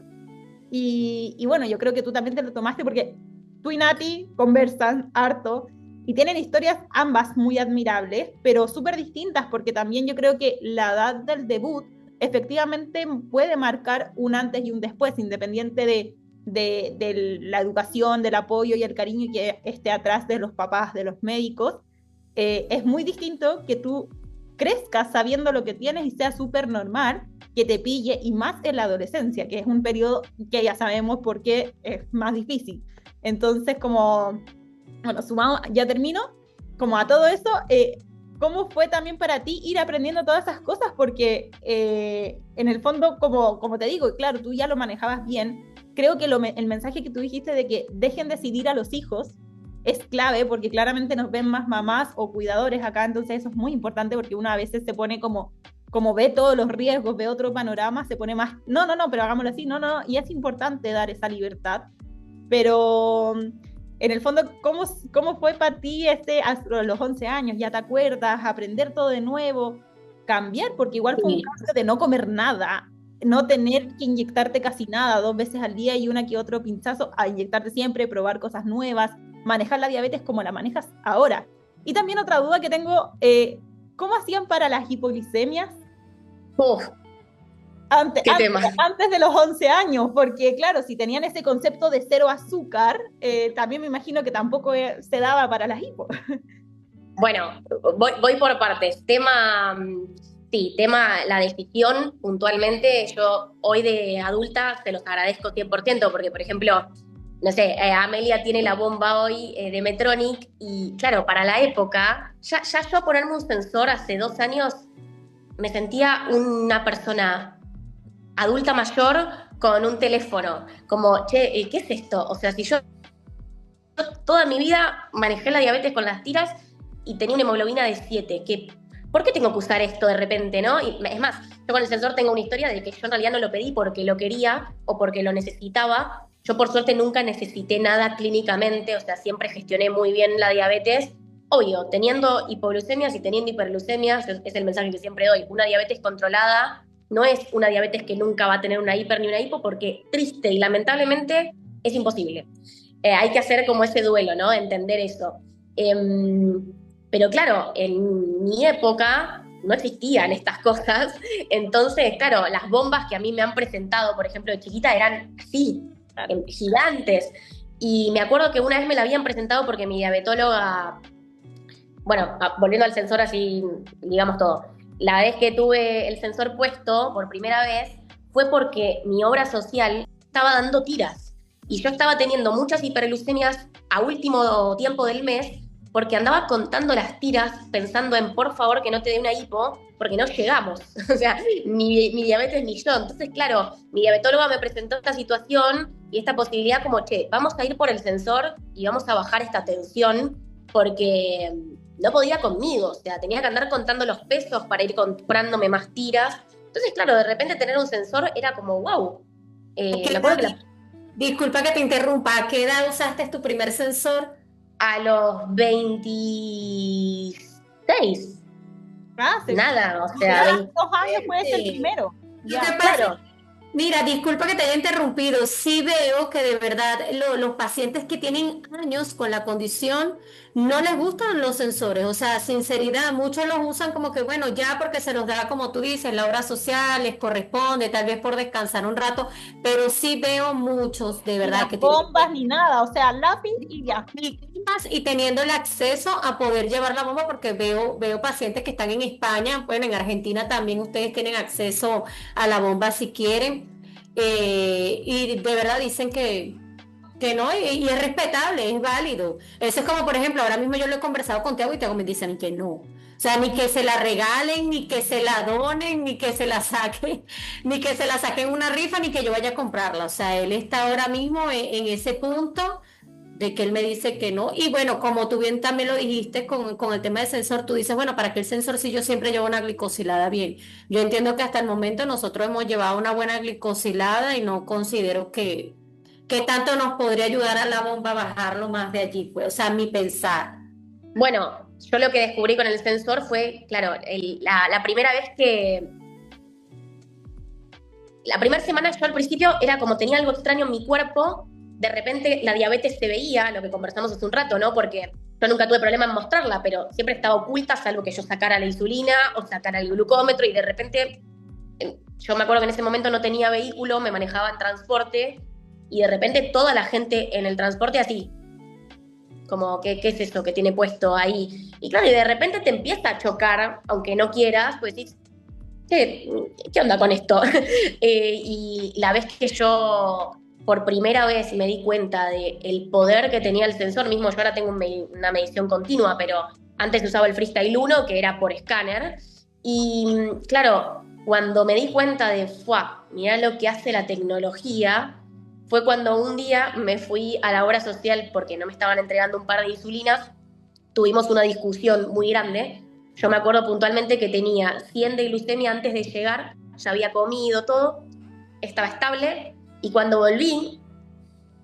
y bueno, yo creo que tú también te lo tomaste porque tú y Nati conversan harto y tienen historias ambas muy admirables, pero súper distintas, porque también yo creo que la edad del debut efectivamente puede marcar un antes y un después, independiente de la educación, del apoyo y el cariño que esté atrás de los papás, de los médicos. Es muy distinto que tú crezcas sabiendo lo que tienes y sea súper normal que te pille, y más en la adolescencia, que es un periodo que ya sabemos por qué es más difícil. Entonces, como, bueno, sumado, ya termino, como a todo eso, ¿cómo fue también para ti ir aprendiendo todas esas cosas? Porque en el fondo, como te digo, claro, tú ya lo manejabas bien. Creo que el mensaje que tú dijiste de que dejen decidir a los hijos es clave, porque claramente nos ven más mamás o cuidadores acá, entonces eso es muy importante, porque uno a veces se pone como ve todos los riesgos, ve otro panorama, se pone más, no, pero hagámoslo así, no, y es importante dar esa libertad. Pero en el fondo, ¿cómo fue para ti a los 11 años? ¿Ya te acuerdas? Aprender todo de nuevo, cambiar, porque igual fue un cambio de no comer nada, no tener que inyectarte casi nada 2 veces al día y una que otro pinchazo, a inyectarte siempre, probar cosas nuevas, manejar la diabetes como la manejas ahora. Y también otra duda que tengo, ¿cómo hacían para las hipoglicemias? Antes de los 11 años, porque claro, si tenían ese concepto de cero azúcar, también me imagino que tampoco se daba para las hipo. Bueno, voy por partes. Tema, la decisión puntualmente, yo hoy de adulta se los agradezco 100%, porque por ejemplo, no sé, Amelia tiene la bomba hoy de Medtronic y claro, para la época, ya yo ponerme un sensor hace 2 años, me sentía una persona adulta mayor con un teléfono, como, che, ¿qué es esto? O sea, si yo toda mi vida manejé la diabetes con las tiras y tenía una hemoglobina de 7, ¿por qué tengo que usar esto de repente, no? Y es más, yo con el sensor tengo una historia de que yo en realidad no lo pedí porque lo quería o porque lo necesitaba. Yo por suerte nunca necesité nada clínicamente, o sea, siempre gestioné muy bien la diabetes. Obvio, teniendo hipoglucemias y teniendo hiperglucemias, es el mensaje que siempre doy, una diabetes controlada no es una diabetes que nunca va a tener una hiper ni una hipo, porque triste y lamentablemente es imposible. Hay que hacer como ese duelo, ¿no? Entender eso. Pero claro, en mi época no existían estas cosas, entonces, claro, las bombas que a mí me han presentado, por ejemplo, de chiquita, eran así, gigantes. Y me acuerdo que una vez me la habían presentado porque mi diabetóloga, bueno, volviendo al sensor así, digamos todo, la vez que tuve el sensor puesto por primera vez fue porque mi obra social estaba dando tiras y yo estaba teniendo muchas hiperglucemias a último tiempo del mes porque andaba contando las tiras pensando en por favor que no te dé una hipo porque no llegamos, o sea, mi diabetes ni yo. Entonces, claro, mi diabetóloga me presentó esta situación y esta posibilidad como, che, vamos a ir por el sensor y vamos a bajar esta tensión porque no podía conmigo, o sea, tenía que andar contando los pesos para ir comprándome más tiras. Entonces, claro, de repente tener un sensor era como, wow. Me acuerdo que Disculpa que te interrumpa, ¿a qué edad usaste tu primer sensor? a los 26, nada, o sea, 2 años puede ser el primero. Ya. Ya. claro. Mira, disculpa que te haya interrumpido. Sí veo que de verdad los pacientes que tienen años con la condición no les gustan los sensores. O sea, sinceridad, muchos los usan como que, bueno, ya porque se los da, como tú dices, la obra social, les corresponde, tal vez por descansar un rato, pero sí veo muchos de verdad Ni que las tienen bombas ni nada, o sea, lápiz y ya. y teniendo el acceso a poder llevar la bomba, porque veo pacientes que están en España, bueno, en Argentina también ustedes tienen acceso a la bomba si quieren, y de verdad dicen que no, y es respetable, es válido. Eso es como, por ejemplo, ahora mismo yo lo he conversado con Tiago y Tiago me dicen que no. O sea, ni que se la regalen, ni que se la donen, ni que se la saquen, ni que se la saquen una rifa, ni que yo vaya a comprarla. O sea, él está ahora mismo en ese punto de que él me dice que no. Y bueno, como tú bien también lo dijiste con el tema del sensor, tú dices, bueno, para que el sensor sí yo siempre llevo una glicosilada bien. Yo entiendo que hasta el momento nosotros hemos llevado una buena glicosilada y no considero que tanto nos podría ayudar a la bomba a bajarlo más de allí, pues, o sea, mi pensar. Bueno, yo lo que descubrí con el sensor fue, claro, la primera vez que... La primera semana yo al principio era como tenía algo extraño en mi cuerpo, de repente la diabetes se veía, lo que conversamos hace un rato, ¿no? Porque yo nunca tuve problema en mostrarla, pero siempre estaba oculta, salvo que yo sacara la insulina o sacara el glucómetro y de repente, yo me acuerdo que en ese momento no tenía vehículo, me manejaba en transporte y de repente toda la gente en el transporte así, como, ¿qué es eso que tiene puesto ahí? Y claro, y de repente te empieza a chocar, aunque no quieras, pues decís, ¿qué onda con esto? Y la vez que yo por primera vez me di cuenta del poder que tenía el sensor, mismo yo ahora tengo una medición continua, pero antes usaba el Freestyle 1, que era por escáner, y claro, cuando me di cuenta de, mirá lo que hace la tecnología, fue cuando un día me fui a la obra social porque no me estaban entregando un par de insulinas, tuvimos una discusión muy grande. Yo me acuerdo puntualmente que tenía 100 de glucemia antes de llegar, ya había comido todo, estaba estable, y cuando volví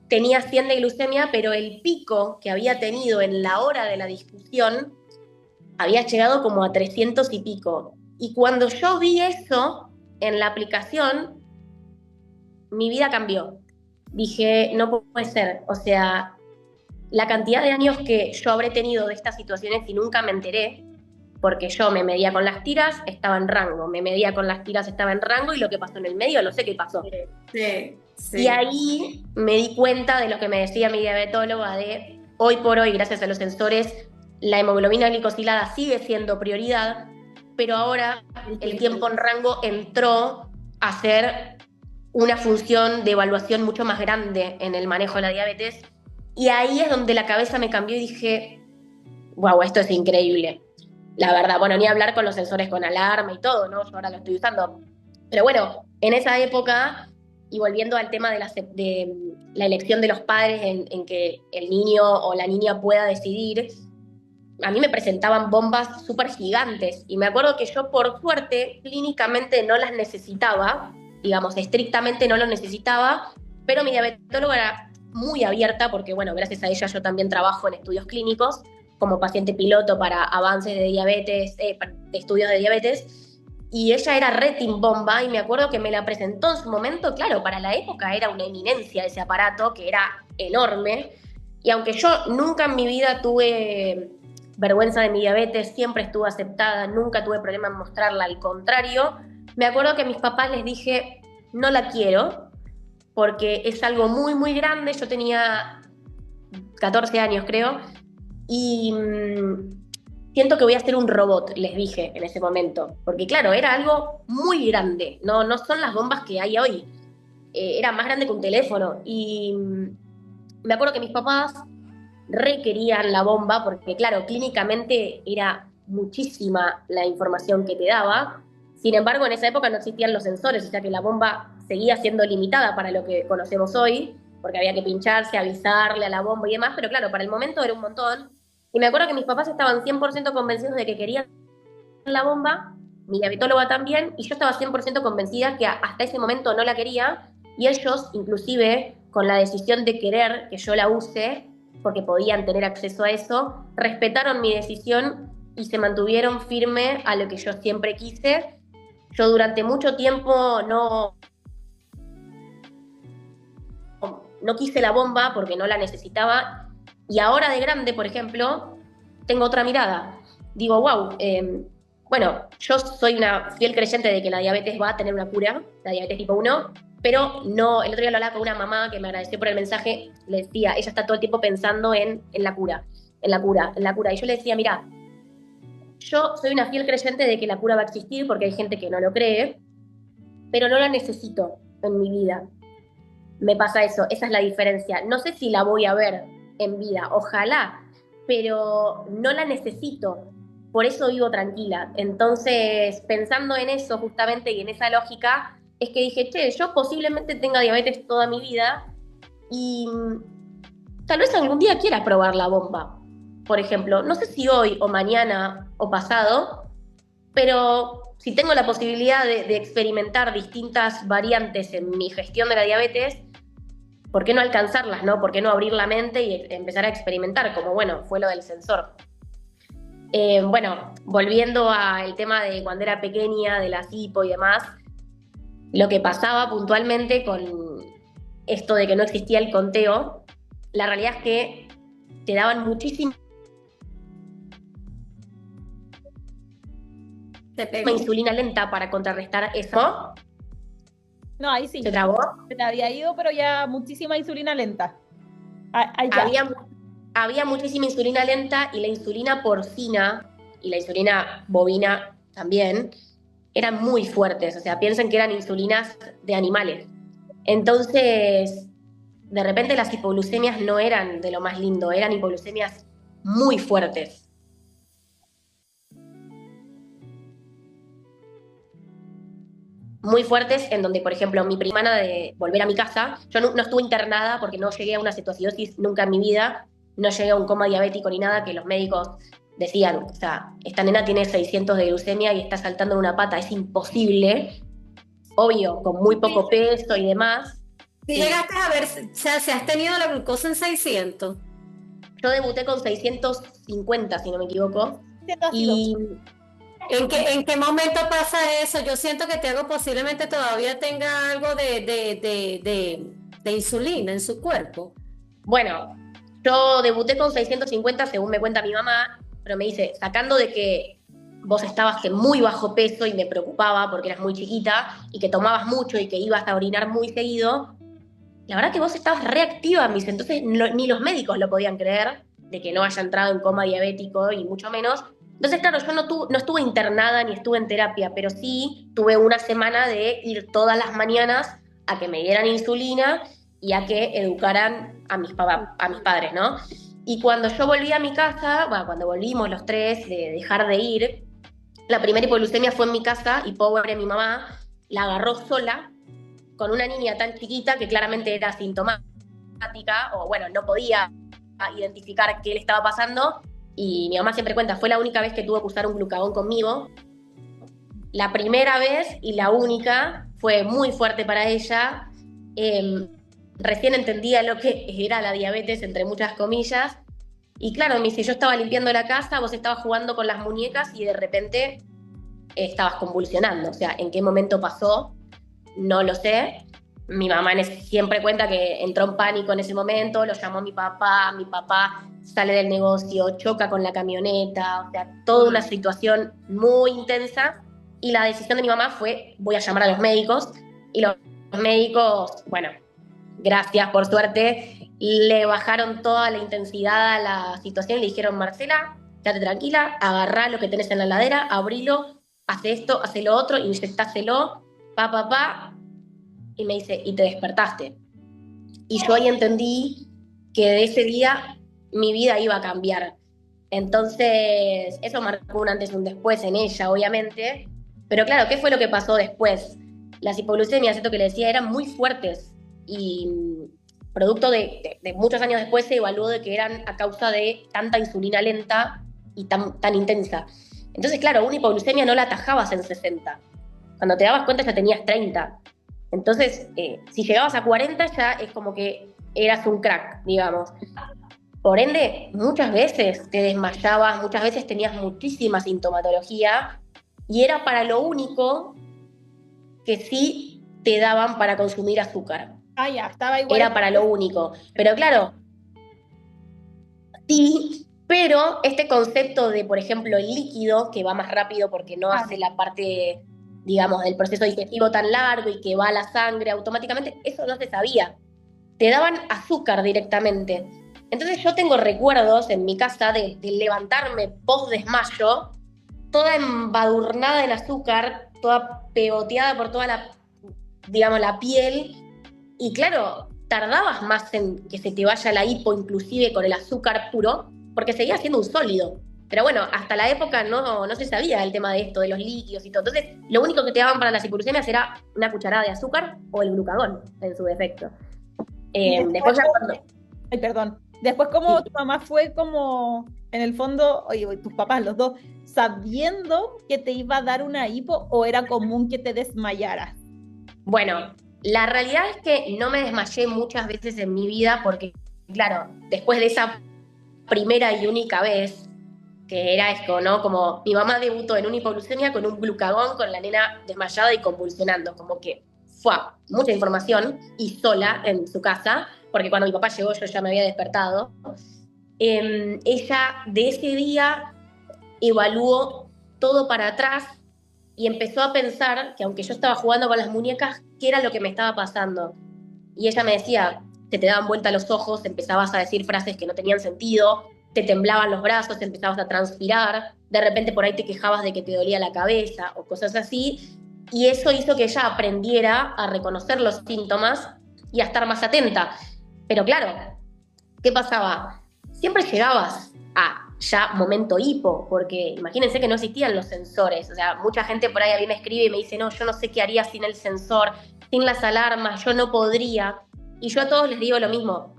tenía 100 de glucemia, pero el pico que había tenido en la hora de la discusión había llegado como a 300 y pico. Y cuando yo vi eso en la aplicación, mi vida cambió. Dije, no puede ser, o sea, la cantidad de años que yo habré tenido de estas situaciones y nunca me enteré, porque yo me medía con las tiras, estaba en rango, me medía con las tiras, estaba en rango, y lo que pasó en el medio, no sé qué pasó. Sí, sí. Y ahí me di cuenta de lo que me decía mi diabetóloga de, hoy por hoy, gracias a los sensores, la hemoglobina glicosilada sigue siendo prioridad, pero ahora el tiempo en rango entró a ser una función de evaluación mucho más grande en el manejo de la diabetes, y ahí es donde la cabeza me cambió y dije, wow, esto es increíble. La verdad, bueno, ni hablar con los sensores con alarma y todo, ¿no? Yo ahora lo estoy usando. Pero bueno, en esa época, y volviendo al tema de la elección de los padres en que el niño o la niña pueda decidir, a mí me presentaban bombas súper gigantes. Y me acuerdo que yo, por suerte, clínicamente no las necesitaba, digamos, estrictamente no lo necesitaba, pero mi diabetóloga era muy abierta porque, bueno, gracias a ella yo también trabajo en estudios clínicos como paciente piloto para avances de diabetes, de estudios de diabetes, y ella era re team bomba, y me acuerdo que me la presentó en su momento. Claro, para la época era una eminencia ese aparato, que era enorme, y aunque yo nunca en mi vida tuve vergüenza de mi diabetes, siempre estuve aceptada, nunca tuve problema en mostrarla, al contrario, me acuerdo que a mis papás les dije, no la quiero, porque es algo muy, muy grande. Yo tenía 14 años, creo, y siento que voy a ser un robot, les dije en ese momento. Porque claro, era algo muy grande, no son las bombas que hay hoy. Era más grande que un teléfono. Y me acuerdo que mis papás requerían la bomba, porque claro, clínicamente era muchísima la información que te daba. Sin embargo, en esa época no existían los sensores, o sea que la bomba seguía siendo limitada para lo que conocemos hoy, porque había que pincharse, avisarle a la bomba y demás, pero claro, para el momento era un montón. Y me acuerdo que mis papás estaban 100% convencidos de que querían la bomba, mi diabetóloga también, y yo estaba 100% convencida que hasta ese momento no la quería, y ellos, inclusive, con la decisión de querer que yo la use, porque podían tener acceso a eso, respetaron mi decisión y se mantuvieron firme a lo que yo siempre quise. Yo durante mucho tiempo no quise la bomba porque no la necesitaba, y ahora de grande, por ejemplo, tengo otra mirada. Digo, wow, bueno, yo soy una fiel creyente de que la diabetes va a tener una cura, la diabetes tipo 1, pero no. El otro día lo hablaba con una mamá que me agradeció por el mensaje, le decía, ella está todo el tiempo pensando en la cura, en la cura, en la cura. Y yo le decía, mira, yo soy una fiel creyente de que la cura va a existir porque hay gente que no lo cree, pero no la necesito en mi vida. Me pasa eso, esa es la diferencia. No sé si la voy a ver en vida, ojalá, pero no la necesito, por eso vivo tranquila. Entonces, pensando en eso justamente y en esa lógica, es que dije, che, yo posiblemente tenga diabetes toda mi vida y tal vez algún día quiera probar la bomba, por ejemplo. No sé si hoy o mañana o pasado, pero si tengo la posibilidad de experimentar distintas variantes en mi gestión de la diabetes, ¿por qué no alcanzarlas, no? ¿Por qué no abrir la mente y empezar a experimentar? Como, bueno, fue lo del sensor. Bueno, volviendo al tema de cuando era pequeña, de la hipo y demás, lo que pasaba puntualmente con esto de que no existía el conteo, la realidad es que te daban muchísima insulina lenta para contrarrestar eso. No, ahí sí. ¿Se trabó? Se te había ido, pero ya muchísima insulina lenta. Había muchísima insulina lenta, y la insulina porcina y la insulina bovina también eran muy fuertes. O sea, piensen que eran insulinas de animales. Entonces, de repente las hipoglucemias no eran de lo más lindo, eran hipoglucemias muy fuertes. Muy fuertes, en donde, por ejemplo, mi prima de volver a mi casa, yo no estuve internada porque no llegué a una cetoacidosis nunca en mi vida, no llegué a un coma diabético ni nada, que los médicos decían, o sea, esta nena tiene 600 de glucemia y está saltando de una pata, es imposible, obvio, con muy poco peso y demás. Si llegaste a ver, o sea, si has tenido la glucosa en 600. Yo debuté con 650, si no me equivoco, y... ¿En qué momento pasa eso? Yo siento que Tiago posiblemente todavía tenga algo de insulina en su cuerpo. Bueno, yo debuté con 650 según me cuenta mi mamá, pero me dice, sacando de que vos estabas en muy bajo peso y me preocupaba porque eras muy chiquita y que tomabas mucho y que ibas a orinar muy seguido, la verdad que vos estabas reactiva, me dice. Entonces ni los médicos lo podían creer de que no haya entrado en coma diabético y mucho menos. Entonces, claro, yo no estuve internada ni estuve en terapia, pero sí tuve una semana de ir todas las mañanas a que me dieran insulina y a que educaran a mis padres, ¿no? Y cuando yo volví a mi casa, bueno, cuando volvimos los tres de dejar de ir, la primera hipoglucemia fue en mi casa y pobre mi mamá la agarró sola con una niña tan chiquita que claramente era asintomática o, bueno, no podía identificar qué le estaba pasando. y mi mamá siempre cuenta, fue la única vez que tuvo que usar un glucagón conmigo. La primera vez y la única fue muy fuerte para ella. Recién entendía lo que era la diabetes, entre muchas comillas. Y claro, me dice, yo estaba limpiando la casa, vos estabas jugando con las muñecas y de repente estabas convulsionando. O sea, ¿en qué momento pasó? No lo sé. Mi mamá siempre cuenta que entró en pánico en ese momento, lo llamó mi papá sale del negocio, choca con la camioneta, o sea, toda una situación muy intensa. Y la decisión de mi mamá fue, voy a llamar a los médicos. Y los médicos, bueno, gracias, por suerte, le bajaron toda la intensidad a la situación y le dijeron, Marcela, quédate tranquila, agarrá lo que tenés en la heladera, abrilo, hace esto, hace lo otro, inyectáselo, y me dice, y te despertaste. Y yo ahí entendí que de ese día mi vida iba a cambiar. Entonces, eso marcó un antes y un después en ella, obviamente. Pero claro, ¿qué fue lo que pasó después? Las hipoglucemias, esto que le decía, eran muy fuertes y producto de muchos años después se evaluó de que eran a causa de tanta insulina lenta y tan intensa. Entonces, claro, una hipoglucemia no la atajabas en 60. Cuando te dabas cuenta ya tenías 30. Entonces, si llegabas a 40 ya es como que eras un crack, digamos. Por ende, muchas veces te desmayabas, muchas veces tenías muchísima sintomatología y era para lo único que sí te daban para consumir azúcar. Ah, ya, estaba igual. Era para lo único. Pero claro, sí, pero este concepto de, por ejemplo, el líquido, que va más rápido porque no hace la parte, digamos, del proceso digestivo tan largo y que va a la sangre automáticamente, eso no se sabía. Te daban azúcar directamente. Entonces yo tengo recuerdos en mi casa de levantarme post-desmayo, toda embadurnada en azúcar, toda pegoteada por toda la, digamos, la piel. Y claro, tardabas más en que se te vaya la hipo, inclusive con el azúcar puro, porque seguía siendo un sólido. Pero bueno, hasta la época no se sabía el tema de esto, de los líquidos y todo. Entonces, lo único que te daban para las hipoglucemias era una cucharada de azúcar o el glucagón, en su defecto. Después ya cuando... Ay, perdón. Después, ¿cómo tu mamá fue como, en el fondo, oye, tus papás, los dos, sabiendo que te iba a dar una hipo o era común que te desmayaras? Bueno, la realidad es que no me desmayé muchas veces en mi vida porque, claro, después de esa primera y única vez, que era esto, ¿no? Como mi mamá debutó en una hipoglucemia con un glucagón, con la nena desmayada y convulsionando, como que fue mucha información y sola en su casa, porque cuando mi papá llegó yo ya me había despertado. Ella de ese día evaluó todo para atrás y empezó a pensar que aunque yo estaba jugando con las muñecas, ¿qué era lo que me estaba pasando? Y ella me decía, te daban vuelta los ojos, empezabas a decir frases que no tenían sentido, te temblaban los brazos, empezabas a transpirar, de repente por ahí te quejabas de que te dolía la cabeza o cosas así, y eso hizo que ella aprendiera a reconocer los síntomas y a estar más atenta. Pero claro, ¿qué pasaba? Siempre llegabas a ya momento hipo, porque imagínense que no existían los sensores, o sea, mucha gente por ahí a mí me escribe y me dice, no, yo no sé qué haría sin el sensor, sin las alarmas, yo no podría, y yo a todos les digo lo mismo,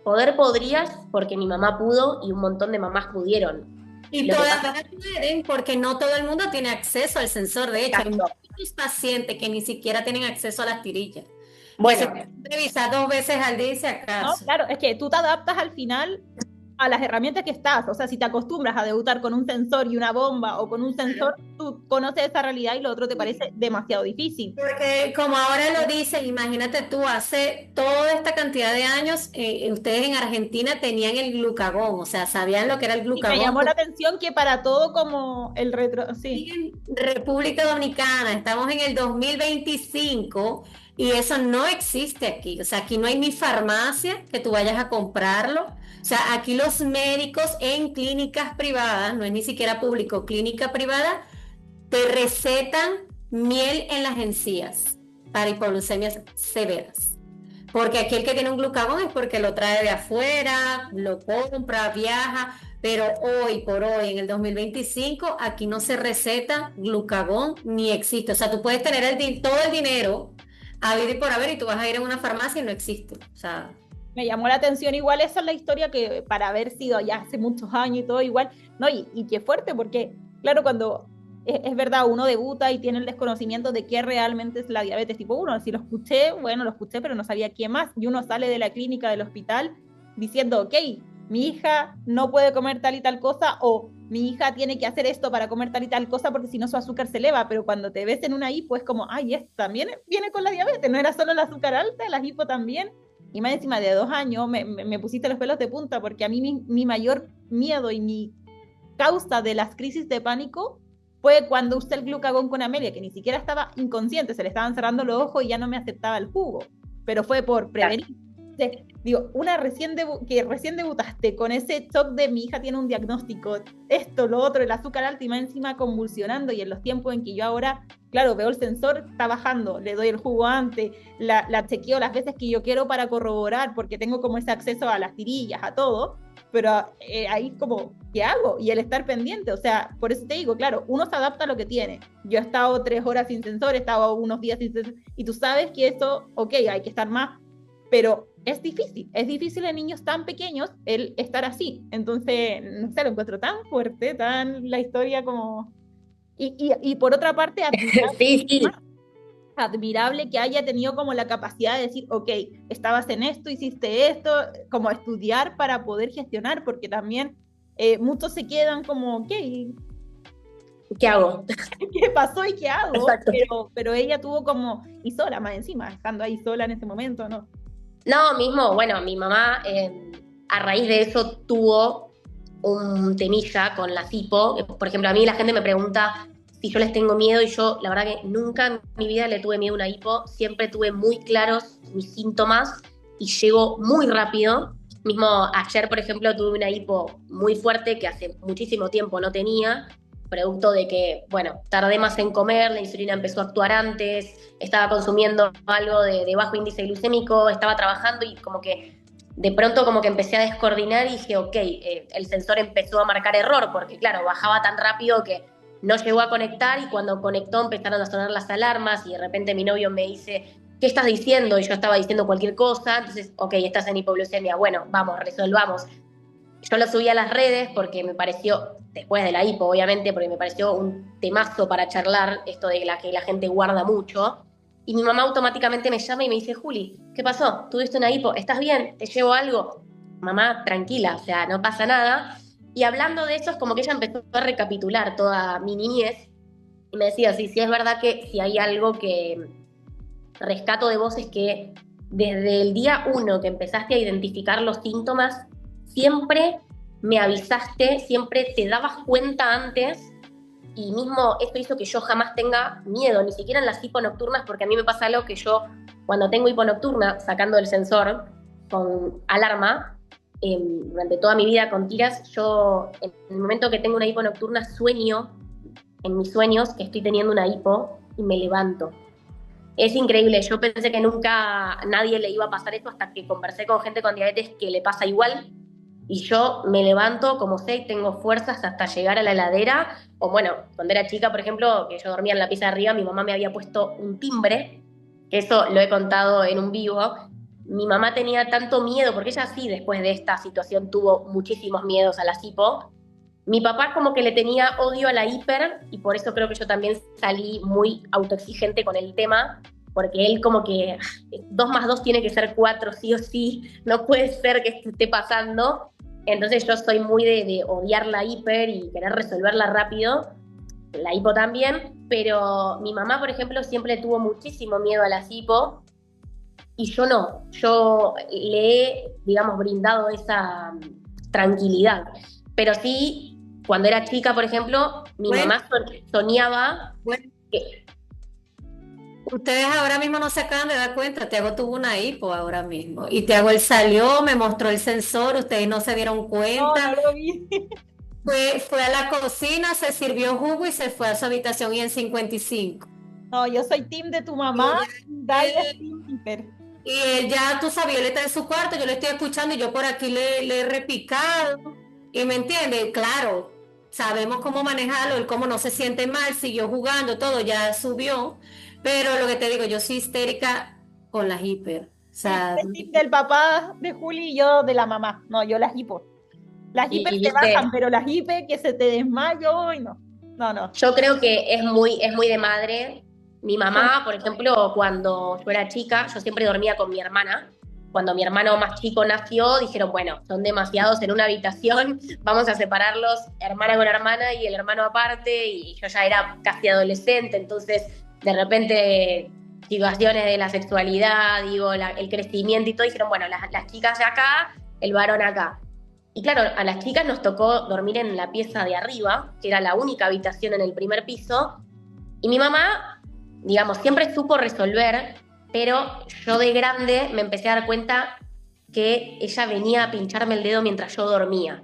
poder podrías porque mi mamá pudo y un montón de mamás pudieron. Y todavía pueden porque no todo el mundo tiene acceso al sensor, de hecho, hay muchos pacientes que ni siquiera tienen acceso a las tirillas. Bueno, revisar 2 veces al día si acaso. No, claro, es que tú te adaptas al final a las herramientas que estás, o sea, si te acostumbras a debutar con un sensor y una bomba o con un sensor, tú conoces esa realidad y lo otro te parece demasiado difícil. Porque como ahora lo dices, imagínate tú, hace toda esta cantidad de años, ustedes en Argentina tenían el glucagón, o sea, sabían lo que era el glucagón. Y me llamó la atención que para todo como el retro, sí. En República Dominicana, estamos en el 2025 y eso no existe aquí, o sea, aquí no hay ni farmacia que tú vayas a comprarlo. O sea, aquí los médicos en clínicas privadas, no es ni siquiera público, clínica privada, te recetan miel en las encías para hipoglucemias severas. Porque aquí el que tiene un glucagón es porque lo trae de afuera, lo compra, viaja, pero hoy por hoy, en el 2025, aquí no se receta glucagón ni existe. O sea, tú puedes tener todo el dinero a haber y por haber y tú vas a ir a una farmacia y no existe. O sea... Me llamó la atención igual, esa es la historia que para haber sido ya hace muchos años y todo igual, ¿no? Y qué fuerte, porque claro, cuando es verdad, uno debuta y tiene el desconocimiento de qué realmente es la diabetes tipo 1. Si lo escuché, bueno, lo escuché, pero no sabía qué más. Y uno sale de la clínica, del hospital, diciendo, ok, mi hija no puede comer tal y tal cosa, o mi hija tiene que hacer esto para comer tal y tal cosa porque si no su azúcar se eleva, pero cuando te ves en una hipo es como, ay, esto también viene con la diabetes, no era solo el azúcar alta, la hipo también. Y más encima de 2 años me pusiste los pelos de punta porque a mí mi mayor miedo y mi causa de las crisis de pánico fue cuando usé el glucagón con Amelia, que ni siquiera estaba inconsciente, se le estaban cerrando los ojos y ya no me aceptaba el jugo, pero fue por prevenir. Entonces, digo, que recién debutaste con ese shock de mi hija tiene un diagnóstico, esto, lo otro, el azúcar alto y más encima convulsionando, y en los tiempos en que yo ahora, claro, veo el sensor, está bajando, le doy el jugo antes, la chequeo las veces que yo quiero para corroborar, porque tengo como ese acceso a las tirillas, a todo, pero ahí como, ¿qué hago? Y el estar pendiente, o sea, por eso te digo, claro, uno se adapta a lo que tiene. Yo he estado 3 horas sin sensor, he estado unos días sin sensor, y tú sabes que eso, ok, hay que estar más, pero es difícil en niños tan pequeños el estar así. Entonces, no sé, lo encuentro tan fuerte, tan la historia como... Y por otra parte, Sí, sí. admirable que haya tenido como la capacidad de decir, ok, estabas en esto, hiciste esto, como estudiar para poder gestionar, porque también muchos se quedan como, ok, ¿Qué hago? ¿qué pasó y qué hago? Exacto. Pero ella tuvo como, y sola más encima, estando ahí sola en ese momento, ¿no? No, mismo, bueno, mi mamá a raíz de eso tuvo un temilla con la hipo. Por ejemplo, a mí la gente me pregunta si yo les tengo miedo y yo la verdad que nunca en mi vida le tuve miedo a una hipo, siempre tuve muy claros mis síntomas y llego muy rápido. Mismo ayer, por ejemplo, tuve una hipo muy fuerte que hace muchísimo tiempo no tenía, producto de que, bueno, tardé más en comer, la insulina empezó a actuar antes, estaba consumiendo algo de bajo índice glucémico, estaba trabajando y como que de pronto como que empecé a descoordinar y dije, ok, el sensor empezó a marcar error, porque claro, bajaba tan rápido que no llegó a conectar y cuando conectó empezaron a sonar las alarmas y de repente mi novio me dice, ¿qué estás diciendo? Y yo estaba diciendo cualquier cosa, entonces, ok, estás en hipoglucemia, bueno, vamos, resolvamos. Yo lo subí a las redes porque me pareció, después de la hipo obviamente, porque me pareció un temazo para charlar, esto de que la gente guarda mucho. Y mi mamá automáticamente me llama y me dice, Juli, ¿qué pasó? ¿Tuviste una hipo? ¿Estás bien? ¿Te llevo algo? Mamá, tranquila, o sea, no pasa nada. Y hablando de eso es como que ella empezó a recapitular toda mi niñez y me decía, sí, sí es verdad que si hay algo que rescato de vos es que desde el día 1 que empezaste a identificar los síntomas, siempre me avisaste, siempre te dabas cuenta antes y mismo esto hizo que yo jamás tenga miedo, ni siquiera en las hiponocturnas, porque a mí me pasa algo que yo cuando tengo hiponocturna, sacando el sensor con alarma, durante toda mi vida con tiras, yo en el momento que tengo una hiponocturna sueño, en mis sueños, que estoy teniendo una hipo y me levanto. Es increíble, yo pensé que nunca a nadie le iba a pasar esto hasta que conversé con gente con diabetes que le pasa igual y yo me levanto como sé, tengo fuerzas hasta llegar a la heladera, o bueno, cuando era chica, por ejemplo, que yo dormía en la pieza de arriba, mi mamá me había puesto un timbre, que eso lo he contado en un vivo. Mi mamá tenía tanto miedo, porque ella sí, después de esta situación, tuvo muchísimos miedos a la hipo. Mi papá como que le tenía odio a la hiper y por eso creo que yo también salí muy autoexigente con el tema, porque él como que 2 más 2 tiene que ser 4 sí o sí, no puede ser que esto esté pasando. Entonces yo soy muy de odiar la hiper y querer resolverla rápido, la hipo también, pero mi mamá, por ejemplo, siempre tuvo muchísimo miedo a la hipo y yo no, yo le he, digamos, brindado esa tranquilidad. Pero sí, cuando era chica, por ejemplo, mi mamá soñaba que... Ustedes ahora mismo no se acaban de dar cuenta, Tiago tuvo una hipo ahora mismo y Tiago él salió, me mostró el sensor, ustedes no se dieron cuenta. No lo vi. Fue a la cocina, se sirvió jugo y se fue a su habitación y en 55. No, yo soy team de tu mamá, Dai es team hiper. Y él ya, tú sabías, él está en su cuarto, yo le estoy escuchando y yo por aquí le he repicado. Y me entiende, claro, sabemos cómo manejarlo, él cómo no se siente mal, siguió jugando, todo, ya subió. Pero lo que te digo, yo soy histérica con las hiper. sea, El tip del papá de Juli y yo de la mamá. No, yo las hipo. Las Y hiper te viste, bajan, pero las hiper que se te desmayo y no. No, no. yo creo que es muy de madre. Mi mamá, por ejemplo, cuando yo era chica, yo siempre dormía con mi hermana. Cuando mi hermano más chico nació, dijeron, bueno, son demasiados en una habitación, vamos a separarlos, hermana con hermana y el hermano aparte, y yo ya era casi adolescente, entonces de repente situaciones de la sexualidad, digo, el crecimiento y todo, dijeron, bueno, las chicas de acá, el varón acá. Y claro, a las chicas nos tocó dormir en la pieza de arriba, que era la única habitación en el primer piso, y mi mamá, digamos, siempre supo resolver, pero yo de grande me empecé a dar cuenta que ella venía a pincharme el dedo mientras yo dormía.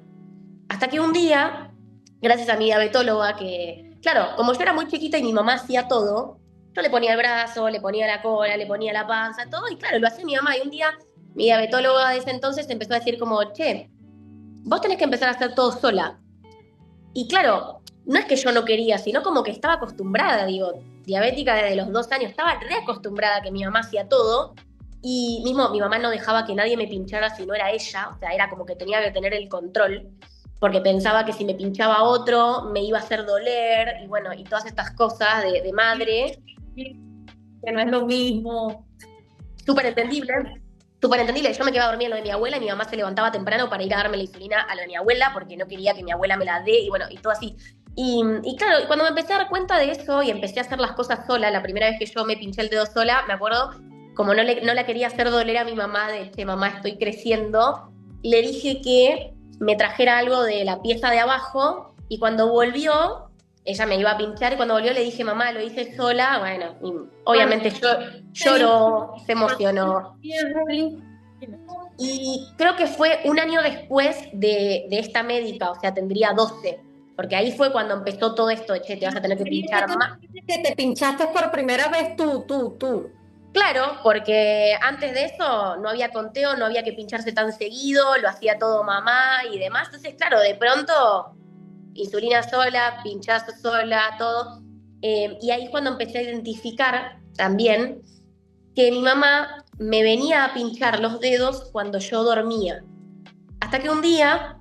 Hasta que un día, gracias a mi diabetóloga, que, claro, como yo era muy chiquita y mi mamá hacía todo, yo le ponía el brazo, le ponía la cola, le ponía la panza, todo, y claro, lo hacía mi mamá. Y un día mi diabetóloga de ese entonces empezó a decir como, che, vos tenés que empezar a hacer todo sola. Y claro, no es que yo no quería, sino como que estaba acostumbrada, digo, diabética desde los 2 años, estaba reacostumbrada a que mi mamá hacía todo, y mismo mi mamá no dejaba que nadie me pinchara si no era ella, o sea, era como que tenía que tener el control, porque pensaba que si me pinchaba otro me iba a hacer doler, y bueno, y todas estas cosas de madre. que no es lo mismo. Súper entendible. Súper entendible. Yo me quedaba dormida en lo de mi abuela y mi mamá se levantaba temprano para ir a darme la insulina a lo de mi abuela porque no quería que mi abuela me la dé y bueno, y todo así. Y claro, cuando me empecé a dar cuenta de eso y empecé a hacer las cosas sola, la primera vez que yo me pinché el dedo sola, me acuerdo, como no la quería hacer doler a mi mamá, de che, mamá, estoy creciendo, le dije que me trajera algo de la pieza de abajo y cuando volvió, ella me iba a pinchar y cuando volvió le dije, mamá, lo hice sola, bueno, y obviamente lloró, se emocionó. Y creo que fue un año después de esta médica, o sea, tendría 12, porque ahí fue cuando empezó todo esto de, che, te vas a tener que pinchar más. Que te pinchaste por primera vez tú. Claro, porque antes de eso no había conteo, no había que pincharse tan seguido, lo hacía todo mamá y demás. Entonces, claro, de pronto, insulina sola, pinchazo sola, todo. Y ahí es cuando empecé a identificar también que mi mamá me venía a pinchar los dedos cuando yo dormía. Hasta que un día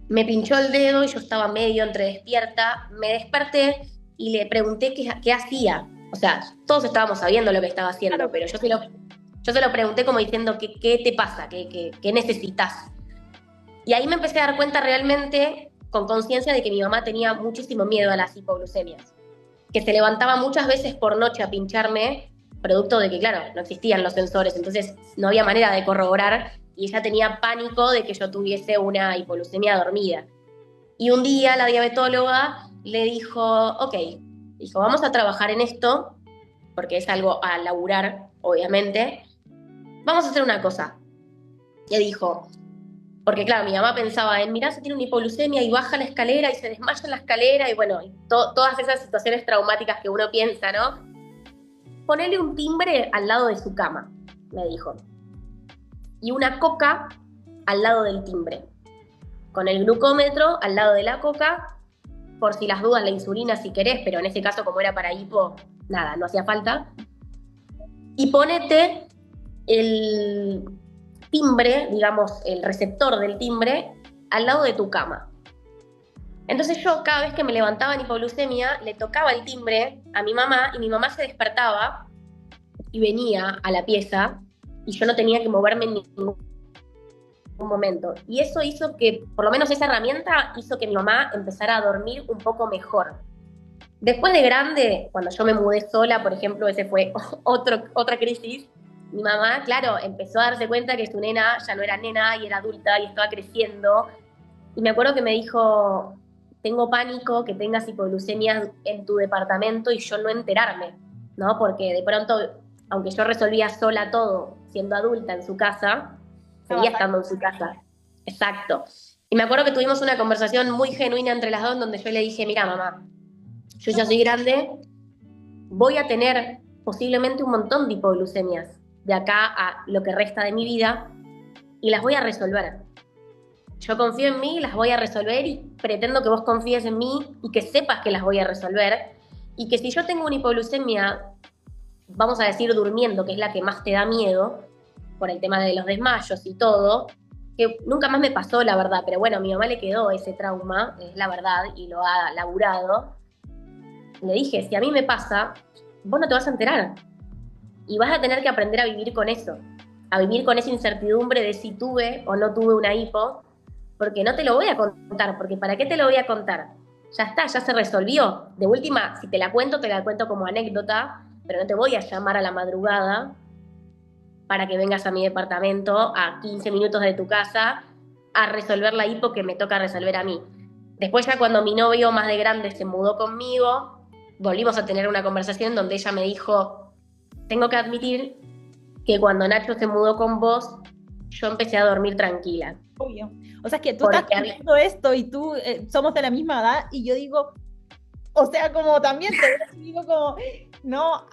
me pinchó el dedo y yo estaba medio entre despierta, me desperté y le pregunté qué hacía. O sea, todos estábamos sabiendo lo que estaba haciendo, claro, pero yo se lo pregunté como diciendo, ¿qué te pasa? ¿Qué necesitas? Y ahí me empecé a dar cuenta realmente, con conciencia, de que mi mamá tenía muchísimo miedo a las hipoglucemias. Que se levantaba muchas veces por noche a pincharme, producto de que, claro, no existían los sensores, entonces no había manera de corroborar, y ella tenía pánico de que yo tuviese una hipoglucemia dormida. Y un día la diabetóloga le dijo, ok, dijo, vamos a trabajar en esto, porque es algo a laburar, obviamente. Vamos a hacer una cosa. Le dijo, porque claro, mi mamá pensaba en, mirá, se tiene una hipoglucemia y baja la escalera y se desmaya en la escalera y bueno, y todas esas situaciones traumáticas que uno piensa, ¿no? Ponerle un timbre al lado de su cama, me dijo. Y una coca al lado del timbre. Con el glucómetro al lado de la coca, por si las dudas la insulina si querés, pero en ese caso como era para hipo, nada, no hacía falta. Y ponete el timbre, digamos, el receptor del timbre, al lado de tu cama. Entonces yo cada vez que me levantaba en hipoglucemia, le tocaba el timbre a mi mamá y mi mamá se despertaba y venía a la pieza y yo no tenía que moverme en ningún momento. Y eso hizo que, por lo menos esa herramienta, hizo que mi mamá empezara a dormir un poco mejor. Después de grande, cuando yo me mudé sola, por ejemplo, ese fue otra crisis, mi mamá, claro, empezó a darse cuenta que su nena ya no era nena y era adulta y estaba creciendo. Y me acuerdo que me dijo, tengo pánico que tengas hipoglucemia en tu departamento y yo no enterarme, ¿no? Porque de pronto, aunque yo resolvía sola todo, siendo adulta en su casa, seguía estando en su casa. Exacto. Y me acuerdo que tuvimos una conversación muy genuina entre las dos donde yo le dije, mira, mamá, yo ya soy grande, voy a tener posiblemente un montón de hipoglucemias de acá a lo que resta de mi vida y las voy a resolver. Yo confío en mí, las voy a resolver y pretendo que vos confíes en mí y que sepas que las voy a resolver y que si yo tengo una hipoglucemia, vamos a decir durmiendo, que es la que más te da miedo, por el tema de los desmayos y todo, que nunca más me pasó, la verdad, pero bueno, a mi mamá le quedó ese trauma, es la verdad, y lo ha laburado. Le dije, si a mí me pasa, vos no te vas a enterar. Y vas a tener que aprender a vivir con eso, a vivir con esa incertidumbre de si tuve o no tuve una hipo, porque no te lo voy a contar, porque ¿para qué te lo voy a contar? Ya está, ya se resolvió. De última, si te la cuento como anécdota, pero no te voy a llamar a la madrugada para que vengas a mi departamento a 15 minutos de tu casa a resolver la hipo que me toca resolver a mí. Después ya cuando mi novio más de grande se mudó conmigo, volvimos a tener una conversación donde ella me dijo, tengo que admitir que cuando Nacho se mudó con vos, yo empecé a dormir tranquila. Obvio. O sea, es que tú estás viendo esto y tú somos de la misma edad y yo digo, o sea, como también te digo como, no,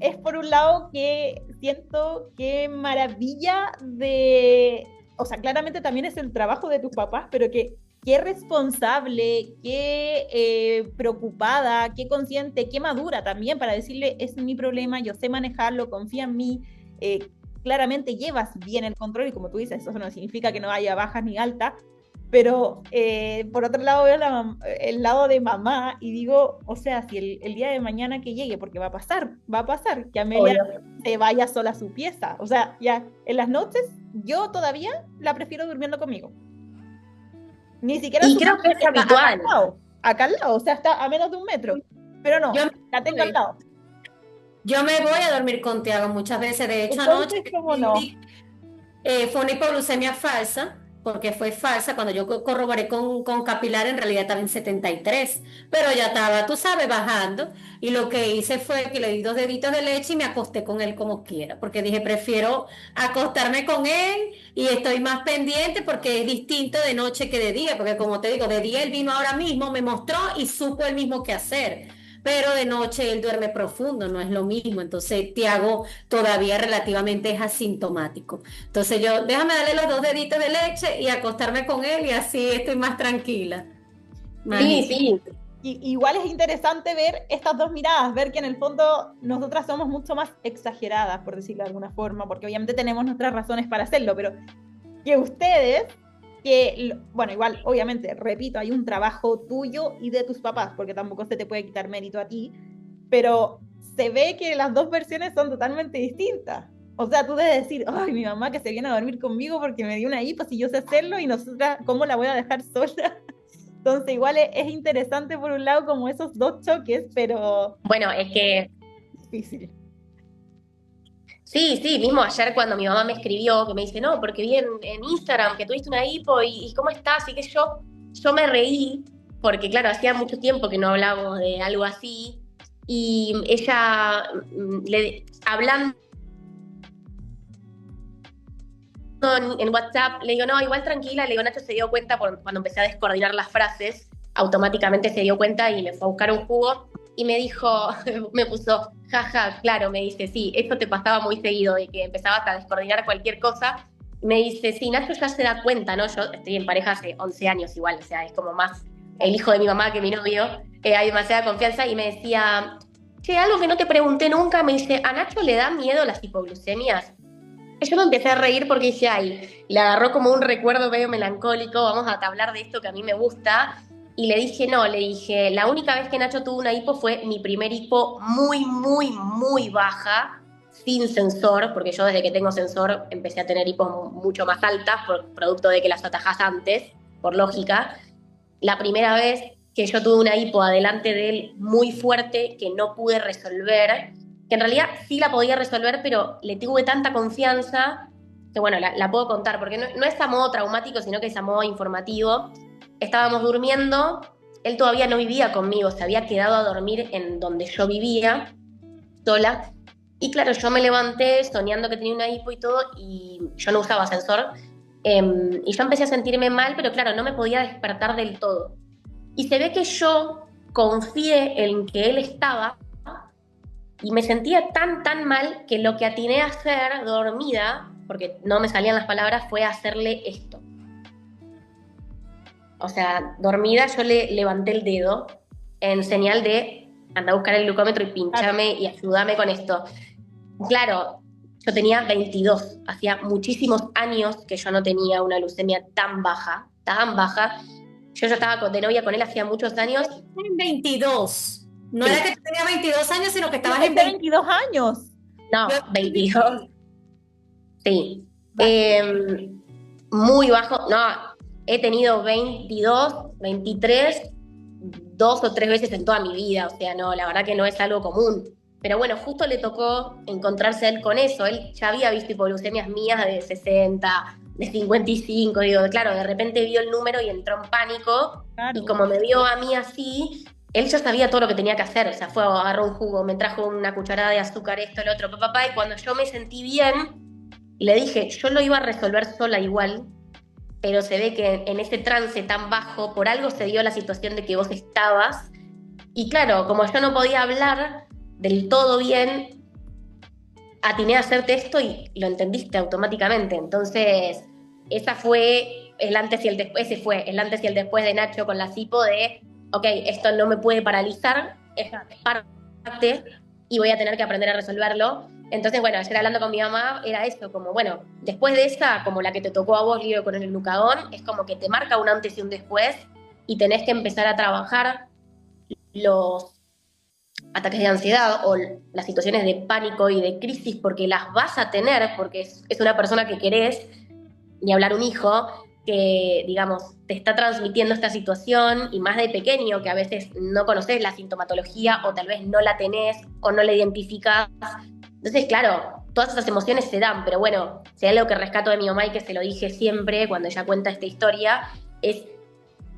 es por un lado que siento que maravilla de, o sea, claramente también es el trabajo de tus papás, pero que qué responsable, qué preocupada, qué consciente, qué madura también para decirle, es mi problema, yo sé manejarlo, confía en mí, claramente llevas bien el control y como tú dices, eso no significa que no haya bajas ni altas, pero por otro lado veo el lado de mamá y digo, o sea, si el día de mañana que llegue, porque va a pasar, que Amelia se vaya sola a su pieza, o sea, ya en las noches yo todavía la prefiero durmiendo conmigo. Ni siquiera y creo que es habitual. Acá al lado, o sea, está a menos de 1 metro, pero no, la tengo al lado. Yo me voy a dormir con Tiago muchas veces, de hecho Entonces, anoche ¿cómo no? fue una hipoglucemia falsa, porque fue falsa, cuando yo corroboré con capilar en realidad estaba en 73, pero ya estaba, tú sabes, bajando, y lo que hice fue que le di 2 deditos de leche y me acosté con él como quiera, porque dije, prefiero acostarme con él y estoy más pendiente porque es distinto de noche que de día, porque como te digo, de día él vino ahora mismo, me mostró y supo él mismo qué hacer. Pero de noche él duerme profundo, no es lo mismo. Entonces, Tiago todavía relativamente es asintomático. Entonces yo, déjame darle los 2 deditos de leche y acostarme con él y así estoy más tranquila. Sí. Igual es interesante ver estas dos miradas, ver que en el fondo nosotras somos mucho más exageradas, por decirlo de alguna forma, porque obviamente tenemos nuestras razones para hacerlo, pero que ustedes... que, bueno, igual, obviamente, repito, hay un trabajo tuyo y de tus papás, porque tampoco se te puede quitar mérito a ti, pero se ve que las dos versiones son totalmente distintas. O sea, tú debes decir, ay, mi mamá que se viene a dormir conmigo porque me dio una hipo, si yo sé hacerlo, y nosotras, ¿cómo la voy a dejar sola? Entonces, igual es interesante por un lado como esos dos choques, pero... Bueno, es que... difícil. Sí, mismo ayer cuando mi mamá me escribió, que me dice, no, porque vi en Instagram que tuviste una hipo y ¿cómo estás? Y que yo me reí, porque claro, hacía mucho tiempo que no hablábamos de algo así, y ella, hablando en WhatsApp, le digo, no, igual tranquila, le digo, Nacho se dio cuenta cuando empecé a descoordinar las frases, automáticamente se dio cuenta y me fue a buscar un jugo, y me dijo, me puso, jaja, claro, me dice, sí, esto te pasaba muy seguido, de que empezabas a descoordinar cualquier cosa. Me dice, sí, Nacho ya se da cuenta, ¿no? Yo estoy en pareja hace 11 años igual, o sea, es como más el hijo de mi mamá que mi novio, hay demasiada confianza, y me decía, che, algo que no te pregunté nunca, me dice, ¿a Nacho le da miedo las hipoglucemias? Y yo me empecé a reír porque dije, ay, le agarró como un recuerdo medio melancólico, vamos a hablar de esto que a mí me gusta. Y le dije, no, le dije, la única vez que Nacho tuvo una hipo fue mi primer hipo muy, muy, muy baja, sin sensor, porque yo desde que tengo sensor empecé a tener hipos mucho más altas, por producto de que las atajás antes, por lógica. La primera vez que yo tuve una hipo adelante de él muy fuerte, que no pude resolver, que en realidad sí la podía resolver, pero le tuve tanta confianza, que bueno, la puedo contar, porque no es a modo traumático, sino que es a modo informativo. Estábamos durmiendo, él todavía no vivía conmigo, se había quedado a dormir en donde yo vivía, sola, y claro, yo me levanté soñando que tenía una hipo y todo, y yo no usaba ascensor, y yo empecé a sentirme mal, pero claro, no me podía despertar del todo. Y se ve que yo confié en que él estaba, y me sentía tan mal que lo que atiné a hacer dormida, porque no me salían las palabras, fue hacerle esto. O sea, dormida yo le levanté el dedo en señal de anda a buscar el glucómetro y pinchame y ayúdame con esto. Claro, yo tenía 22. Hacía muchísimos años que yo no tenía una leucemia tan baja, tan baja. Yo ya estaba de novia con él hacía muchos años. En 22. No Sí. era que tú tenías 22 años, sino que estabas en de 20. 22 años. No, 22. Sí. Muy bajo. No, he tenido 22, 23, 2 o 3 veces en toda mi vida. O sea, no, la verdad que no es algo común. Pero bueno, justo le tocó encontrarse a él con eso. Él ya había visto hipoglucemias mías de 60, de 55. Digo, claro, de repente vio el número y entró en pánico. Claro. Y como me vio a mí así, él ya sabía todo lo que tenía que hacer. O sea, fue, agarró un jugo, me trajo una cucharada de azúcar, esto, lo otro, papá. Y cuando yo me sentí bien, le dije, yo lo iba a resolver sola igual, pero se ve que en ese trance tan bajo, por algo se dio la situación de que vos estabas. Y claro, como yo no podía hablar del todo bien, atiné a hacerte esto y lo entendiste automáticamente. Entonces, esa fue el antes y el después. Ese fue el antes y el después de Nacho con la Sipo de, ok, esto no me puede paralizar, es parte y voy a tener que aprender a resolverlo. Entonces, bueno, ayer hablando con mi mamá era eso, como, bueno, después de esa, como la que te tocó a vos, Lío, con el glucagón, es como que te marca un antes y un después y tenés que empezar a trabajar los ataques de ansiedad o las situaciones de pánico y de crisis, porque las vas a tener, porque es una persona que querés, ni hablar un hijo, que, digamos, te está transmitiendo esta situación, y más de pequeño, que a veces no conoces la sintomatología, o tal vez no la tenés, o no la identificás. Entonces, claro, todas esas emociones se dan, pero bueno, si hay algo que rescato de mi mamá y que se lo dije siempre cuando ella cuenta esta historia, es,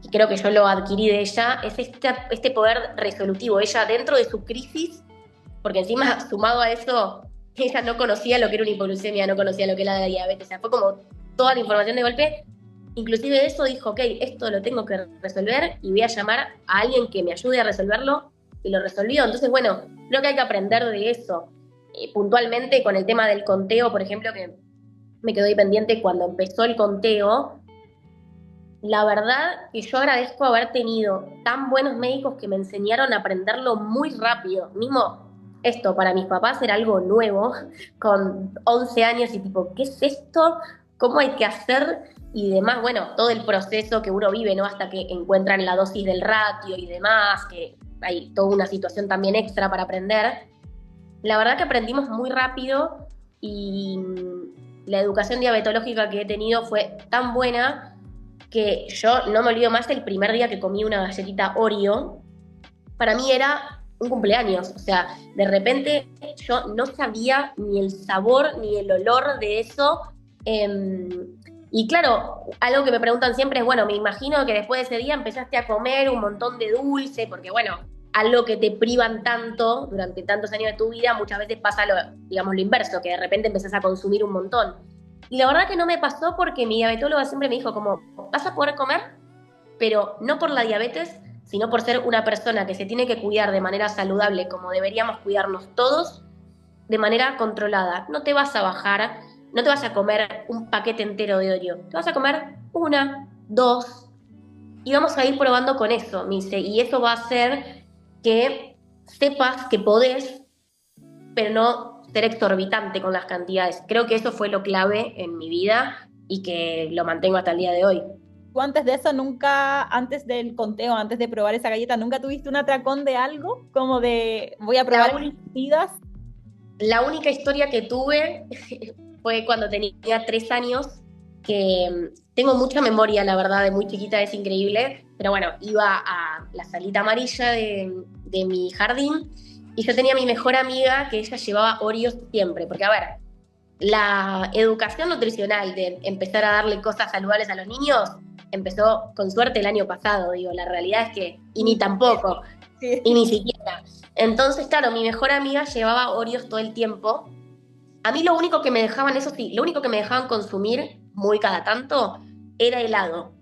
y creo que yo lo adquirí de ella, es este poder resolutivo. Ella, dentro de su crisis, porque encima, sumado a eso, ella no conocía lo que era una hipoglucemia, no conocía lo que era la diabetes, o sea, fue como toda la información de golpe. Inclusive eso dijo, ok, esto lo tengo que resolver y voy a llamar a alguien que me ayude a resolverlo, y lo resolvió. Entonces, bueno, creo que hay que aprender de eso. Puntualmente con el tema del conteo, por ejemplo, que me quedó ahí pendiente cuando empezó el conteo, la verdad que yo agradezco haber tenido tan buenos médicos que me enseñaron a aprenderlo muy rápido. Mismo esto para mis papás era algo nuevo, con 11 años y tipo, ¿qué es esto? ¿Cómo hay que hacer? Y demás, bueno, todo el proceso que uno vive, ¿no? Hasta que encuentran la dosis del ratio y demás, que hay toda una situación también extra para aprender. La verdad que aprendimos muy rápido y la educación diabetológica que he tenido fue tan buena que yo no me olvido más el primer día que comí una galletita Oreo. Para mí era un cumpleaños, o sea, de repente yo no sabía ni el sabor ni el olor de eso. Y claro, algo que me preguntan siempre es, bueno, me imagino que después de ese día empezaste a comer un montón de dulce, porque bueno, algo que te privan tanto durante tantos años de tu vida, muchas veces pasa digamos, lo inverso, que de repente empezás a consumir un montón. Y la verdad que no me pasó, porque mi diabetóloga siempre me dijo como, vas a poder comer, pero no por la diabetes, sino por ser una persona que se tiene que cuidar de manera saludable, como deberíamos cuidarnos todos, de manera controlada. No te vas a bajar, no te vas a comer un paquete entero de Oreo, te vas a comer 1, 2, y vamos a ir probando con eso, me dice, y eso va a hacer que sepas que podés, pero no ser exorbitante con las cantidades. Creo que eso fue lo clave en mi vida y que lo mantengo hasta el día de hoy. ¿Tú antes de eso nunca, antes del conteo, antes de probar esa galleta, nunca tuviste un atracón de algo? Como de, voy a probar medidas. La única historia que tuve fue cuando tenía 3 años, que tengo mucha memoria, la verdad, de muy chiquita, es increíble, pero bueno, iba a la salita amarilla de mi jardín y yo tenía a mi mejor amiga que ella llevaba Oreos siempre, porque a ver, la educación nutricional de empezar a darle cosas saludables a los niños empezó con suerte el año pasado, digo, la realidad es que, y ni tampoco, Sí. y ni siquiera. Entonces, claro, mi mejor amiga llevaba Oreos todo el tiempo. A mí lo único que me dejaban, eso sí, lo único que me dejaban consumir muy cada tanto era helado.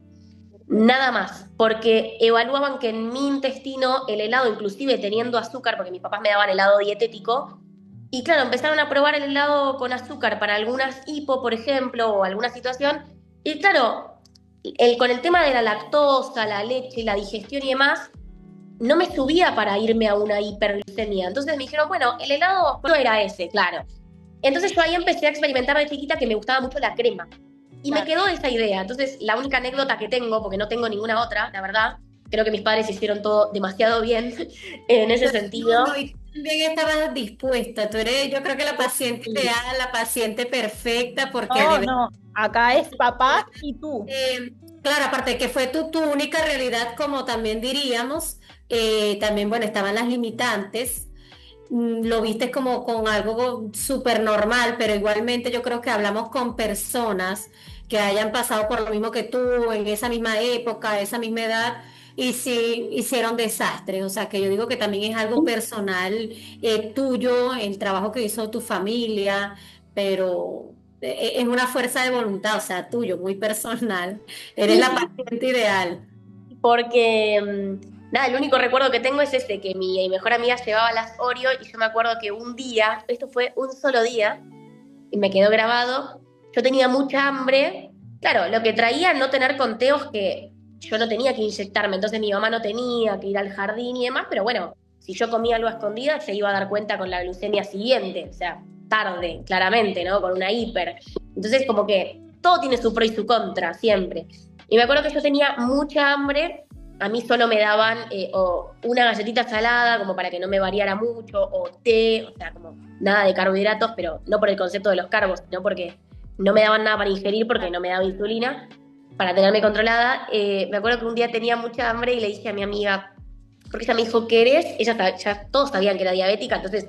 Nada más, porque evaluaban que en mi intestino el helado, inclusive teniendo azúcar, porque mis papás me daban helado dietético, y claro, empezaron a probar el helado con azúcar para algunas hipo, por ejemplo, o alguna situación, y claro, con el tema de la lactosa, la leche, la digestión y demás, no me subía para irme a una hiperglicemia. Entonces me dijeron, bueno, el helado no era ese, claro. Entonces yo ahí empecé a experimentar de chiquita que me gustaba mucho la crema. Y me Claro. quedó esa idea. Entonces la única anécdota que tengo, porque no tengo ninguna otra, la verdad, creo que mis padres hicieron todo demasiado bien en ese No, sentido. no, y tú también estabas dispuesta. Tú eres, yo creo que la paciente Sí. ideal, la paciente perfecta, porque de No, verdad, no, acá es papá y tú. claro, aparte de que fue tu única realidad, como también diríamos, también, bueno, estaban las limitantes. Lo viste como con algo súper normal, pero igualmente yo creo que hablamos con personas que hayan pasado por lo mismo que tú, en esa misma época, esa misma edad, y sí hicieron desastre. O sea, que yo digo que también es algo personal, tuyo, el trabajo que hizo tu familia, pero es una fuerza de voluntad, o sea, tuyo, muy personal. Eres Sí, la sí, paciente ideal. porque nada, el único recuerdo que tengo es ese, que mi mejor amiga llevaba las Oreo y yo me acuerdo que un día, esto fue un solo día, y me quedó grabado, yo tenía mucha hambre, claro, lo que traía no tener conteos que yo no tenía que inyectarme, entonces mi mamá no tenía que ir al jardín y demás, pero bueno, si yo comía algo a escondidas se iba a dar cuenta con la glucemia siguiente, o sea, tarde, claramente, ¿no? Con una hiper. Entonces como que todo tiene su pro y su contra, siempre. Y me acuerdo que yo tenía mucha hambre, a mí solo me daban o una galletita salada como para que no me variara mucho, o té, o sea, como nada de carbohidratos, pero no por el concepto de los carbos, sino porque no me daban nada para ingerir porque no me daba insulina para tenerme controlada. Me acuerdo que un día tenía mucha hambre y le dije a mi amiga, porque ella me dijo, ¿querés? Ella ya todos sabían que era diabética, entonces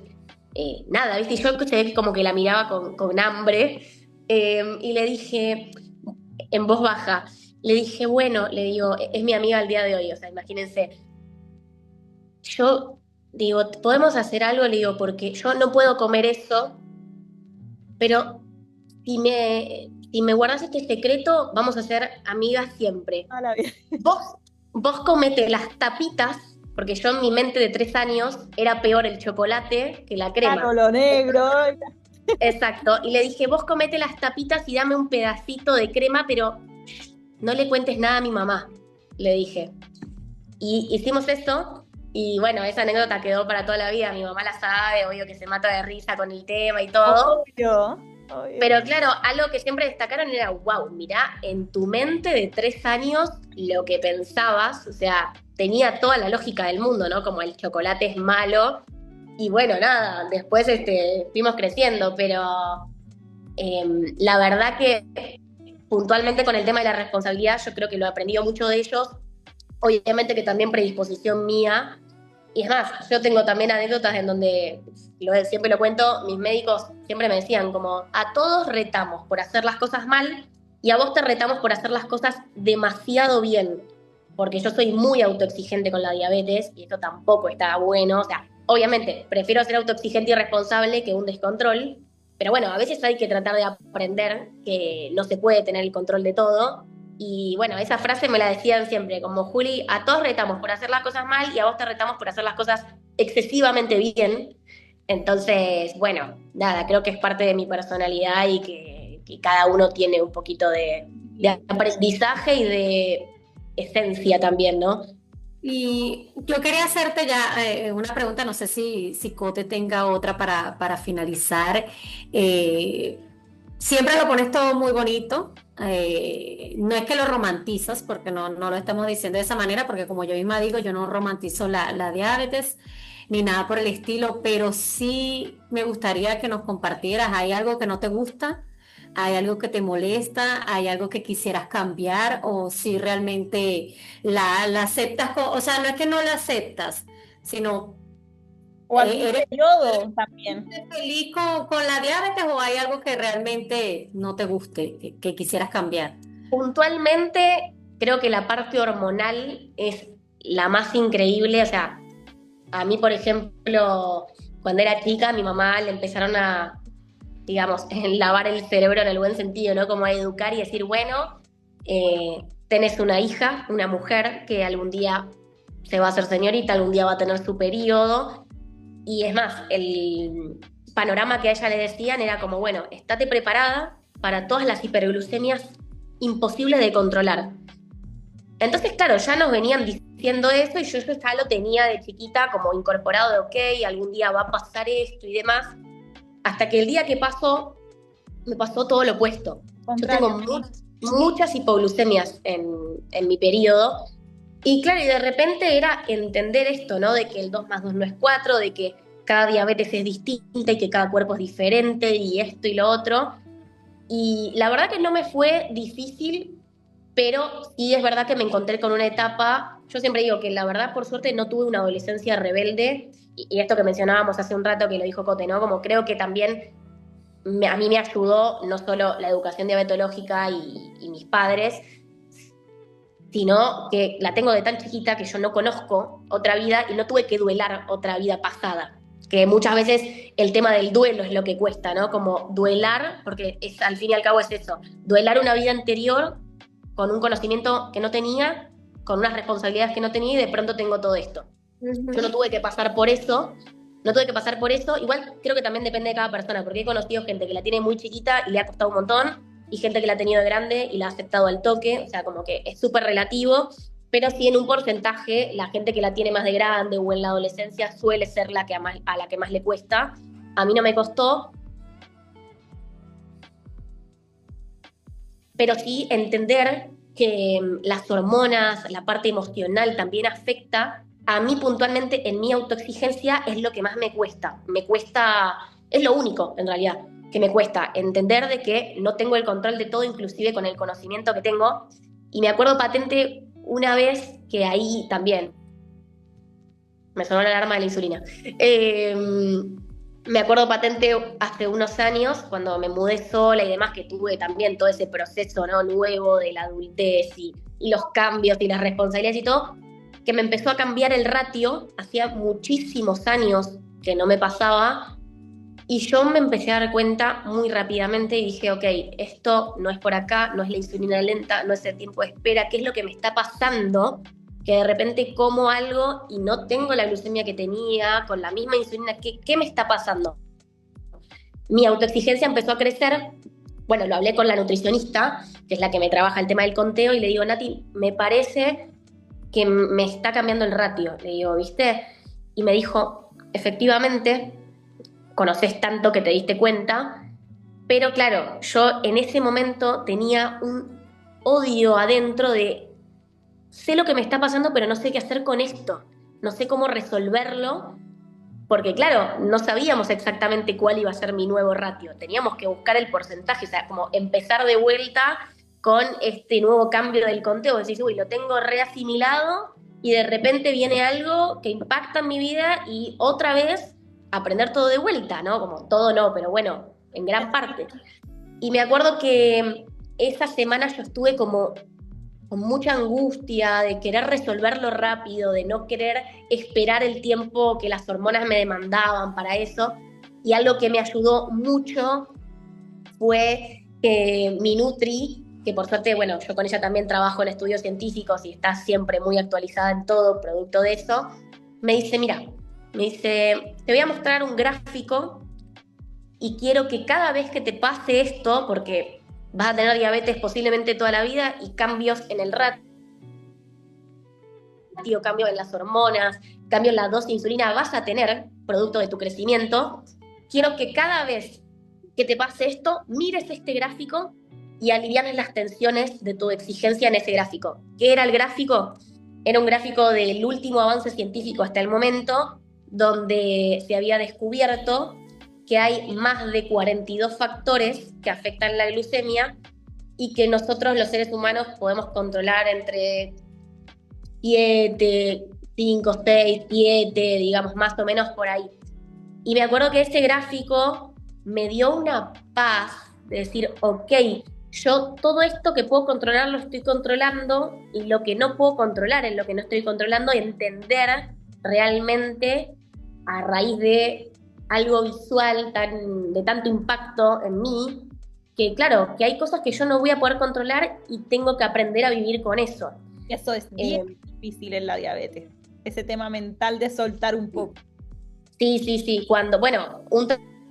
nada, ¿viste? Y yo escuché como que la miraba con hambre y le dije en voz baja, le dije, bueno, le digo, es mi amiga al día de hoy, o sea, imagínense, yo digo, ¿podemos hacer algo? Le digo, porque yo no puedo comer eso, pero si me guardas este secreto, vamos a ser amigas siempre. A la vida. Vos, vos comete las tapitas, porque yo en mi mente de 3 años era peor el chocolate que la crema. Claro, lo negro. Exacto. Y le dije, vos comete las tapitas y dame un pedacito de crema, pero no le cuentes nada a mi mamá, le dije. Y hicimos eso, y bueno, esa anécdota quedó para toda la vida. Mi mamá la sabe, obvio que se mata de risa con el tema y todo. Obvio, obvio. Pero claro, algo que siempre destacaron era, wow, mirá, en tu mente de 3 años lo que pensabas, o sea, tenía toda la lógica del mundo, ¿no? Como el chocolate es malo. Y bueno, nada, después fuimos creciendo, pero la verdad que puntualmente con el tema de la responsabilidad, yo creo que lo he aprendido mucho de ellos. Obviamente que también predisposición mía. Y es más, yo tengo también anécdotas en donde, siempre lo cuento, mis médicos siempre me decían como, a todos retamos por hacer las cosas mal y a vos te retamos por hacer las cosas demasiado bien. Porque yo soy muy autoexigente con la diabetes y esto tampoco está bueno. O sea, obviamente, prefiero ser autoexigente y responsable que un descontrol. Pero bueno, a veces hay que tratar de aprender que no se puede tener el control de todo. Y bueno, esa frase me la decían siempre, como Juli, a todos retamos por hacer las cosas mal y a vos te retamos por hacer las cosas excesivamente bien. Entonces, bueno, nada, creo que es parte de mi personalidad y que cada uno tiene un poquito de aprendizaje y de esencia también, ¿no? Y yo quería hacerte ya una pregunta, no sé si Cote tenga otra para finalizar. Eh, Siempre lo pones todo muy bonito. No es que lo romantizas, porque no lo estamos diciendo de esa manera, porque como yo misma digo, yo no romantizo la diabetes ni nada por el estilo, pero sí me gustaría que nos compartieras. ¿Hay algo que no te gusta? ¿Hay algo que te molesta? ¿Hay algo que quisieras cambiar? ¿O si realmente la aceptas? O sea, no es que no la aceptas, sino O algún ¿eres periodo también. feliz con la diabetes o hay algo que realmente no te guste, que quisieras cambiar? Puntualmente, creo que la parte hormonal es la más increíble. O sea, a mí, por ejemplo, cuando era chica, a mi mamá le empezaron a, digamos, lavar el cerebro en el buen sentido, ¿no? Como a educar y decir, bueno, tenés una hija, una mujer que algún día se va a hacer señorita, algún día va a tener su periodo. Y es más, el panorama que a ella le decían era como, bueno, estate preparada para todas las hiperglucemias imposibles de controlar. Entonces, claro, ya nos venían diciendo eso y yo ya lo tenía de chiquita como incorporado de, ok, algún día va a pasar esto y demás. hasta que el día que pasó, me pasó todo lo opuesto. Yo tengo muchas hipoglucemias en mi periodo, y claro, y de repente era entender esto, ¿no? De que el 2 más 2 no es 4, de que cada diabetes es distinta y que cada cuerpo es diferente y esto y lo otro. Y la verdad que no me fue difícil, pero sí es verdad que me encontré con una etapa, yo siempre digo que la verdad por suerte no tuve una adolescencia rebelde, y esto que mencionábamos hace un rato que lo dijo Cote, ¿no? Como creo que también a mí me ayudó no solo la educación diabetológica y mis padres, sino que la tengo de tan chiquita que yo no conozco otra vida y no tuve que duelar otra vida pasada. Que muchas veces el tema del duelo es lo que cuesta, ¿no? Como duelar, porque al fin y al cabo es eso, duelar una vida anterior con un conocimiento que no tenía, con unas responsabilidades que no tenía, y de pronto tengo todo esto. Yo no tuve que pasar por eso, igual creo que también depende de cada persona, porque he conocido gente que la tiene muy chiquita y le ha costado un montón, y gente que la ha tenido de grande y la ha aceptado al toque, o sea, como que es súper relativo, pero sí en un porcentaje, la gente que la tiene más de grande o en la adolescencia suele ser la que a la que más le cuesta. A mí no me costó, pero sí entender que las hormonas, la parte emocional también afecta. A mí puntualmente en mi autoexigencia es lo que más me cuesta. Es lo único en realidad que me cuesta, entender de que no tengo el control de todo, inclusive con el conocimiento que tengo. Y me acuerdo patente una vez que ahí también me sonó la alarma de la insulina. Me acuerdo patente hace unos años, cuando me mudé sola y demás, que tuve también todo ese proceso, ¿no? Nuevo de la adultez y los cambios y las responsabilidades y todo, que me empezó a cambiar el ratio. Hacía muchísimos años que no me pasaba, y yo me empecé a dar cuenta muy rápidamente y dije, ok, esto no es por acá, no es la insulina lenta, no es el tiempo de espera, ¿qué es lo que me está pasando? Que de repente como algo y no tengo la glucemia que tenía, con la misma insulina, ¿qué me está pasando? Mi autoexigencia empezó a crecer. Bueno, lo hablé con la nutricionista, que es la que me trabaja el tema del conteo, y le digo, Nati, me parece que me está cambiando el ratio. Le digo, ¿viste? Y me dijo, efectivamente, conoces tanto que te diste cuenta, pero claro, yo en ese momento tenía un odio adentro de sé lo que me está pasando, pero no sé qué hacer con esto, no sé cómo resolverlo, porque claro, no sabíamos exactamente cuál iba a ser mi nuevo ratio, teníamos que buscar el porcentaje, o sea, como empezar de vuelta con este nuevo cambio del conteo, decís, uy, lo tengo reasimilado, y de repente viene algo que impacta en mi vida y otra vez aprender todo de vuelta, ¿no? Como todo no, pero bueno, en gran parte. Y me acuerdo que esa semana yo estuve como con mucha angustia de querer resolverlo rápido, de no querer esperar el tiempo que las hormonas me demandaban para eso. Y algo que me ayudó mucho fue que mi Nutri, que por suerte, bueno, yo con ella también trabajo en estudios científicos y está siempre muy actualizada en todo, producto de eso, me dice, mira, te voy a mostrar un gráfico y quiero que cada vez que te pase esto, porque vas a tener diabetes posiblemente toda la vida y cambios en el ratio, cambios en las hormonas, cambios en la dosis de insulina vas a tener, producto de tu crecimiento. Quiero que cada vez que te pase esto, mires este gráfico y alivianes las tensiones de tu exigencia en ese gráfico. ¿Qué era el gráfico? Era un gráfico del último avance científico hasta el momento, donde se había descubierto que hay más de 42 factores que afectan la glucemia y que nosotros los seres humanos podemos controlar entre 7, 5, 6, 7, digamos, más o menos por ahí. Y me acuerdo que ese gráfico me dio una paz de decir, ok, yo todo esto que puedo controlar lo estoy controlando, y lo que no puedo controlar es lo que no estoy controlando, y entender realmente a raíz de algo visual de tanto impacto en mí, que claro, que hay cosas que yo no voy a poder controlar y tengo que aprender a vivir con eso. Eso es bien difícil en la diabetes, ese tema mental de soltar un poco. Sí, cuando, bueno, un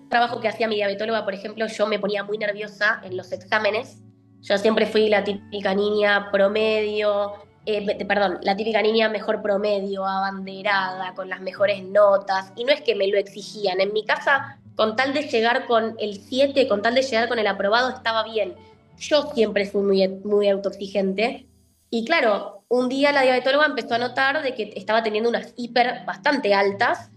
trabajo que hacía mi diabetóloga, por ejemplo, yo me ponía muy nerviosa en los exámenes. Yo siempre fui la típica niña promedio, la típica niña mejor promedio, abanderada, con las mejores notas, y no es que me lo exigían. En mi casa con tal de llegar con el 7, con tal de llegar con el aprobado, estaba bien. Yo siempre fui muy, muy autoexigente. Y claro, un día la diabetóloga empezó a notar de que estaba teniendo unas hiper bastante altas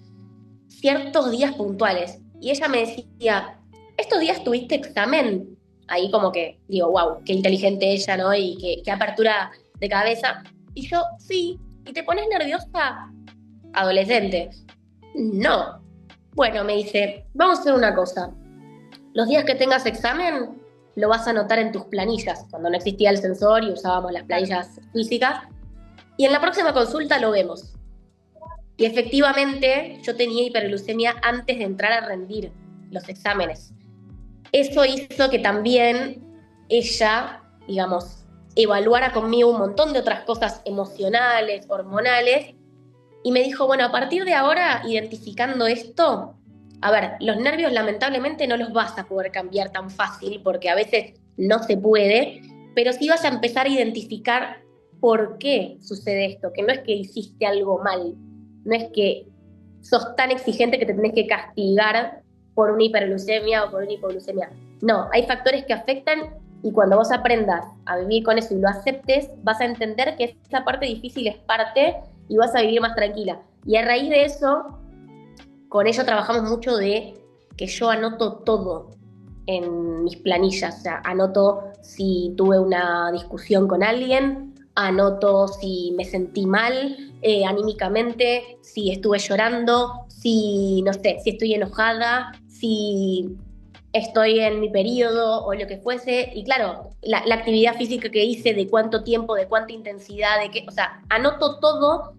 ciertos días puntuales. Y ella me decía, ¿estos días tuviste examen? Ahí como que digo, wow, qué inteligente ella, ¿no? Y qué apertura de cabeza. Y yo, sí. ¿Y te pones nerviosa? Adolescente. No. Bueno, me dice, vamos a hacer una cosa. Los días que tengas examen, lo vas a anotar en tus planillas, cuando no existía el sensor y usábamos las planillas físicas. Y en la próxima consulta lo vemos. Y efectivamente, yo tenía hiperglucemia antes de entrar a rendir los exámenes. Eso hizo que también ella, digamos, evaluara conmigo un montón de otras cosas emocionales, hormonales, y me dijo, bueno, a partir de ahora, identificando esto, a ver, los nervios lamentablemente no los vas a poder cambiar tan fácil, porque a veces no se puede, pero sí vas a empezar a identificar por qué sucede esto, que no es que hiciste algo mal, no es que sos tan exigente que te tenés que castigar por una hiperglucemia o por una hipoglucemia. No, hay factores que afectan y cuando vos aprendas a vivir con eso y lo aceptes, vas a entender que esa parte difícil es parte y vas a vivir más tranquila. Y a raíz de eso, con ello trabajamos mucho de que yo anoto todo en mis planillas. O sea, anoto si tuve una discusión con alguien, anoto si me sentí mal anímicamente, si estuve llorando, si, no sé, si estoy enojada, si estoy en mi periodo o lo que fuese. Y claro, la actividad física que hice, de cuánto tiempo, de cuánta intensidad, de qué, o sea, anoto todo,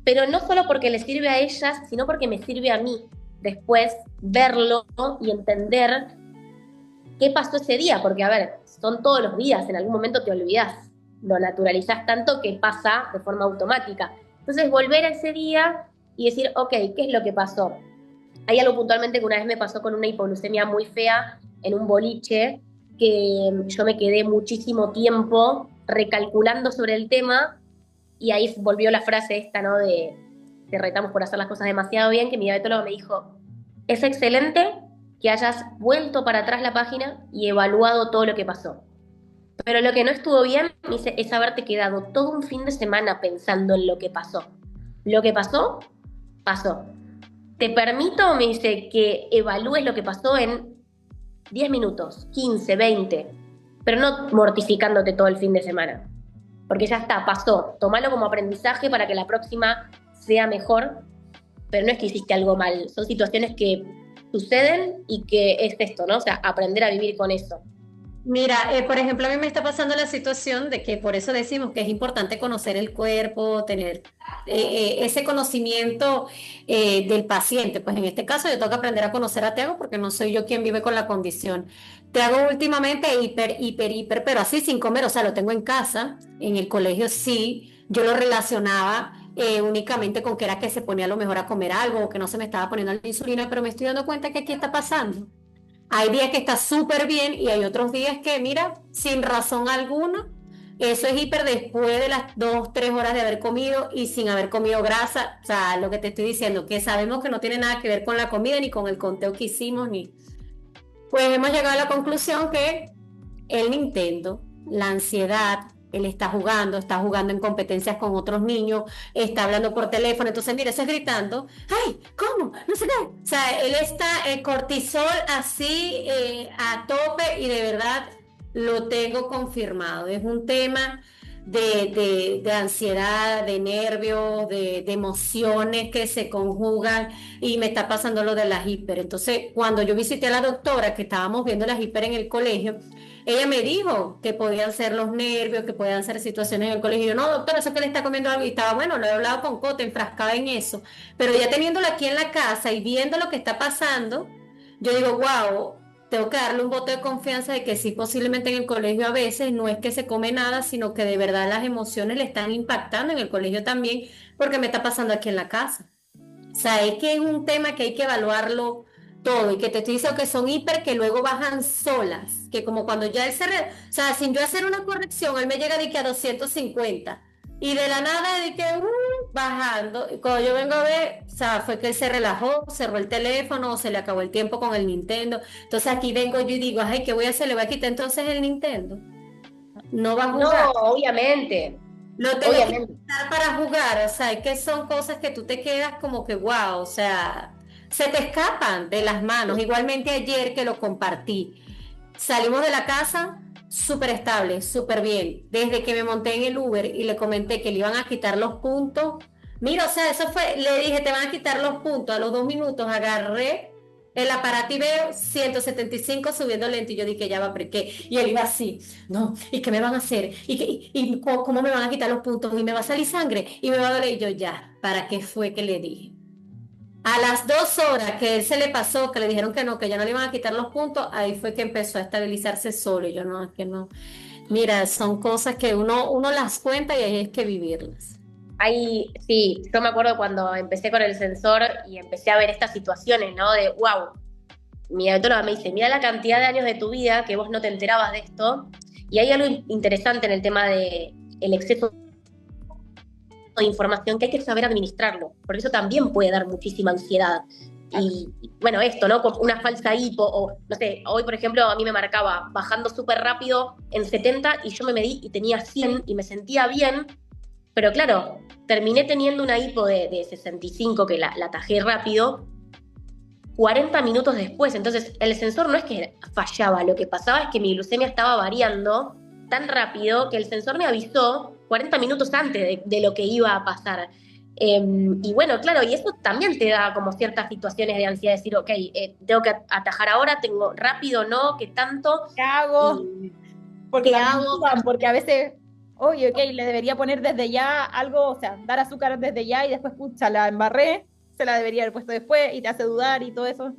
pero no solo porque les sirve a ellas, sino porque me sirve a mí después verlo y entender qué pasó ese día, porque a ver, son todos los días, en algún momento te olvidás, lo naturalizás tanto que pasa de forma automática. Entonces volver a ese día y decir, ok, ¿qué es lo que pasó? Hay algo puntualmente que una vez me pasó con una hipoglucemia muy fea en un boliche, que yo me quedé muchísimo tiempo recalculando sobre el tema, y ahí volvió la frase esta, ¿no? De te retamos por hacer las cosas demasiado bien, que mi diabetólogo me dijo, es excelente que hayas vuelto para atrás la página y evaluado todo lo que pasó. Pero lo que no estuvo bien, me dice, es haberte quedado todo un fin de semana pensando en lo que pasó. Lo que pasó, pasó. Te permito, me dice, que evalúes lo que pasó en 10 minutos, 15, 20, pero no mortificándote todo el fin de semana. Porque ya está, pasó. Tomalo como aprendizaje para que la próxima sea mejor, pero no es que hiciste algo mal. Son situaciones que suceden y que es esto, ¿no? O sea, aprender a vivir con eso. Mira, por ejemplo, a mí me está pasando la situación de que por eso decimos que es importante conocer el cuerpo, tener ese conocimiento del paciente. Pues en este caso yo tengo que aprender a conocer a Tiago porque no soy yo quien vive con la condición. Tiago últimamente hiper, pero así sin comer, o sea, lo tengo en casa, en el colegio sí, yo lo relacionaba únicamente con que era que se ponía a lo mejor a comer algo o que no se me estaba poniendo la insulina, pero me estoy dando cuenta que aquí está pasando. Hay días que está súper bien y hay otros días que, mira, sin razón alguna, eso es hiper después de las 2, 3 horas de haber comido y sin haber comido grasa. O sea, lo que te estoy diciendo, que sabemos que no tiene nada que ver con la comida ni con el conteo que hicimos, ni... Pues hemos llegado a la conclusión que el Nintendo, la ansiedad, él está jugando en competencias con otros niños, está hablando por teléfono, entonces mira, eso es gritando, ¡ay! ¿Cómo? No sé qué. O sea, él está cortisol así a tope y de verdad lo tengo confirmado. Es un tema de ansiedad, de nervios, de emociones que se conjugan y me está pasando lo de las hiper. Entonces, cuando yo visité a la doctora, que estábamos viendo las hiper en el colegio, ella me dijo que podían ser los nervios, que podían ser situaciones en el colegio. Y yo, no, doctora, eso que le está comiendo algo. Y estaba, bueno, lo he hablado con Cote, enfrascada en eso. Pero ya teniéndola aquí en la casa y viendo lo que está pasando, yo digo, wow, tengo que darle un voto de confianza de que sí, posiblemente en el colegio a veces no es que se come nada, sino que de verdad las emociones le están impactando en el colegio también, porque me está pasando aquí en la casa. O sea, es que es un tema que hay que evaluarlo todo y que te estoy diciendo que son hiper que luego bajan solas, que como cuando ya él o sea, sin yo hacer una corrección, él me llega de que a 250 y de la nada de que bajando, y cuando yo vengo a ver, o sea, fue que él se relajó, cerró el teléfono, se le acabó el tiempo con el Nintendo. Entonces aquí vengo yo y digo, ay, ¿qué voy a hacer? ¿Le voy a quitar entonces el Nintendo? No va a No, jugar. obviamente, Lo tengo que obviamente. quitar para jugar. O sea, es que son cosas que tú te quedas como que, wow, o sea, se te escapan de las manos. Igualmente ayer que lo compartí. Salimos de la casa súper estable, súper bien. Desde que me monté en el Uber y le comenté que le iban a quitar los puntos. Mira, o sea, eso fue, le dije, te van a quitar los puntos. A los 2 minutos agarré el aparato y veo 175 subiendo lento. Y yo dije, ya va, ¿por qué? Y él iba así, no, ¿y qué me van a hacer? ¿Cómo me van a quitar los puntos? ¿Y me va a salir sangre? ¿Y me va a doler? Y yo, ya, ¿para qué fue que le dije? A las 2 horas que él se le pasó, que le dijeron que no, que ya no le iban a quitar los puntos, ahí fue que empezó a estabilizarse solo. Y yo, no, es que no. Mira, son cosas que uno las cuenta y hay que vivirlas. Ahí, sí, yo me acuerdo cuando empecé con el sensor y empecé a ver estas situaciones, ¿no? De, wow, mi autónoma me dice, mira la cantidad de años de tu vida que vos no te enterabas de esto. Y hay algo interesante en el tema de el exceso de información que hay que saber administrarlo, porque eso también puede dar muchísima ansiedad. Y bueno, esto, ¿no? Con una falsa hipo, o no sé, hoy por ejemplo a mí me marcaba bajando súper rápido en 70 y yo me medí y tenía 100 y me sentía bien, pero claro, terminé teniendo una hipo de 65 que la tajé rápido 40 minutos después. Entonces el sensor no es que fallaba, lo que pasaba es que mi glucemia estaba variando tan rápido que el sensor me avisó 40 minutos antes de lo que iba a pasar. Y bueno, claro, y eso también te da como ciertas situaciones de ansiedad, decir, ok, tengo que atajar ahora, tengo rápido, ¿no? ¿Qué tanto? ¿Qué hago? Y, Porque ¿qué también hago? dudan, porque a veces, oye, ok, le debería poner desde ya algo, o sea, dar azúcar desde ya y después, pucha, la embarré, se la debería haber puesto después y te hace dudar y todo eso.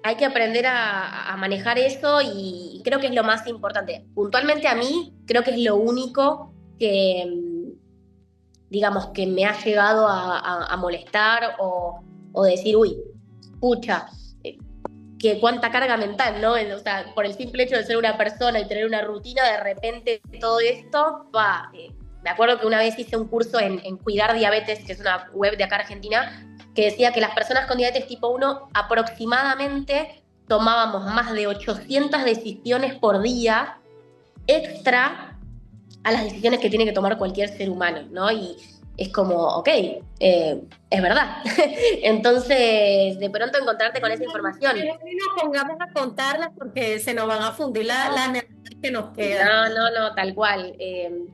Hay que aprender a manejar eso y creo que es lo más importante. Puntualmente a mí, creo que es lo único que, digamos, que me ha llegado a molestar o decir, uy, pucha, que cuánta carga mental, ¿no? O sea, por el simple hecho de ser una persona y tener una rutina, de repente todo esto va. Me acuerdo que una vez hice un curso en Cuidar Diabetes, que es una web de acá Argentina, que decía que las personas con diabetes tipo 1 aproximadamente tomábamos más de 800 decisiones por día extra a las decisiones que tiene que tomar cualquier ser humano, ¿no? Y es como, ok, es verdad. Entonces, de pronto encontrarte con esa información. Y nos pongamos a contarlas porque se nos van a fundir las neuronas que nos quedan. No, tal cual.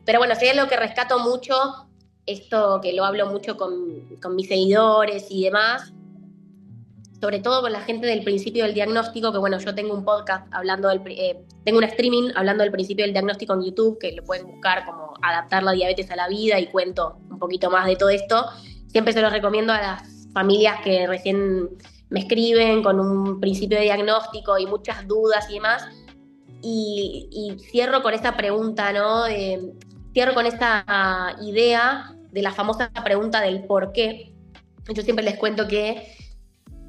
Pero bueno, si hay algo que rescato mucho, esto que lo hablo mucho con mis seguidores y demás, sobre todo con la gente del principio del diagnóstico, que bueno, yo tengo un podcast hablando tengo un streaming hablando del principio del diagnóstico en YouTube, que lo pueden buscar como adaptar la diabetes a la vida y cuento un poquito más de todo esto. Siempre se los recomiendo a las familias que recién me escriben con un principio de diagnóstico y muchas dudas y demás. Y cierro con esa pregunta, ¿no? Cierro con esa idea de la famosa pregunta del por qué. Yo siempre les cuento que,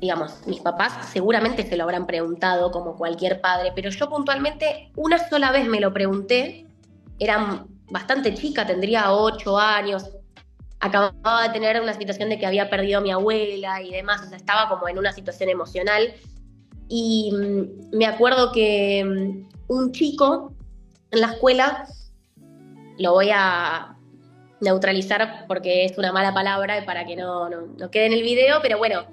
digamos, mis papás seguramente se lo habrán preguntado como cualquier padre, pero yo puntualmente una sola vez me lo pregunté, era bastante chica, tendría 8 años, acababa de tener una situación de que había perdido a mi abuela y demás, o sea, estaba como en una situación emocional. Y me acuerdo que un chico en la escuela, lo voy a neutralizar porque es una mala palabra para que no quede en el video, pero bueno,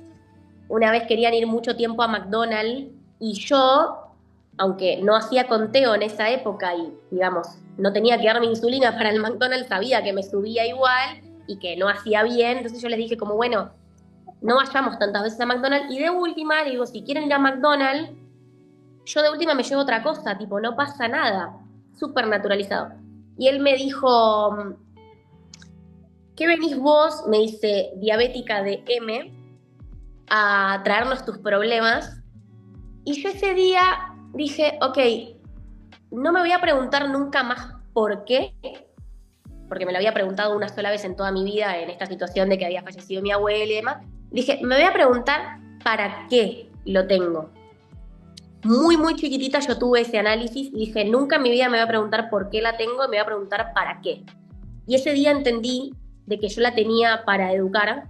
una vez querían ir mucho tiempo a McDonald's y yo, aunque no hacía conteo en esa época y, digamos, no tenía que darme insulina para el McDonald's, sabía que me subía igual y que no hacía bien, entonces yo les dije como, bueno, no vayamos tantas veces a McDonald's, y de última, le digo, si quieren ir a McDonald's, yo de última me llevo otra cosa, tipo, no pasa nada, súper naturalizado. Y él me dijo, ¿qué venís vos? Me dice, diabética de M, a traernos tus problemas. Y yo ese día dije, ok, no me voy a preguntar nunca más por qué, porque me lo había preguntado una sola vez en toda mi vida en esta situación de que había fallecido mi abuela y demás. Dije, me voy a preguntar para qué lo tengo. Muy, muy chiquitita yo tuve ese análisis y dije, nunca en mi vida me voy a preguntar por qué la tengo, me voy a preguntar para qué. Y ese día entendí de que yo la tenía para educar,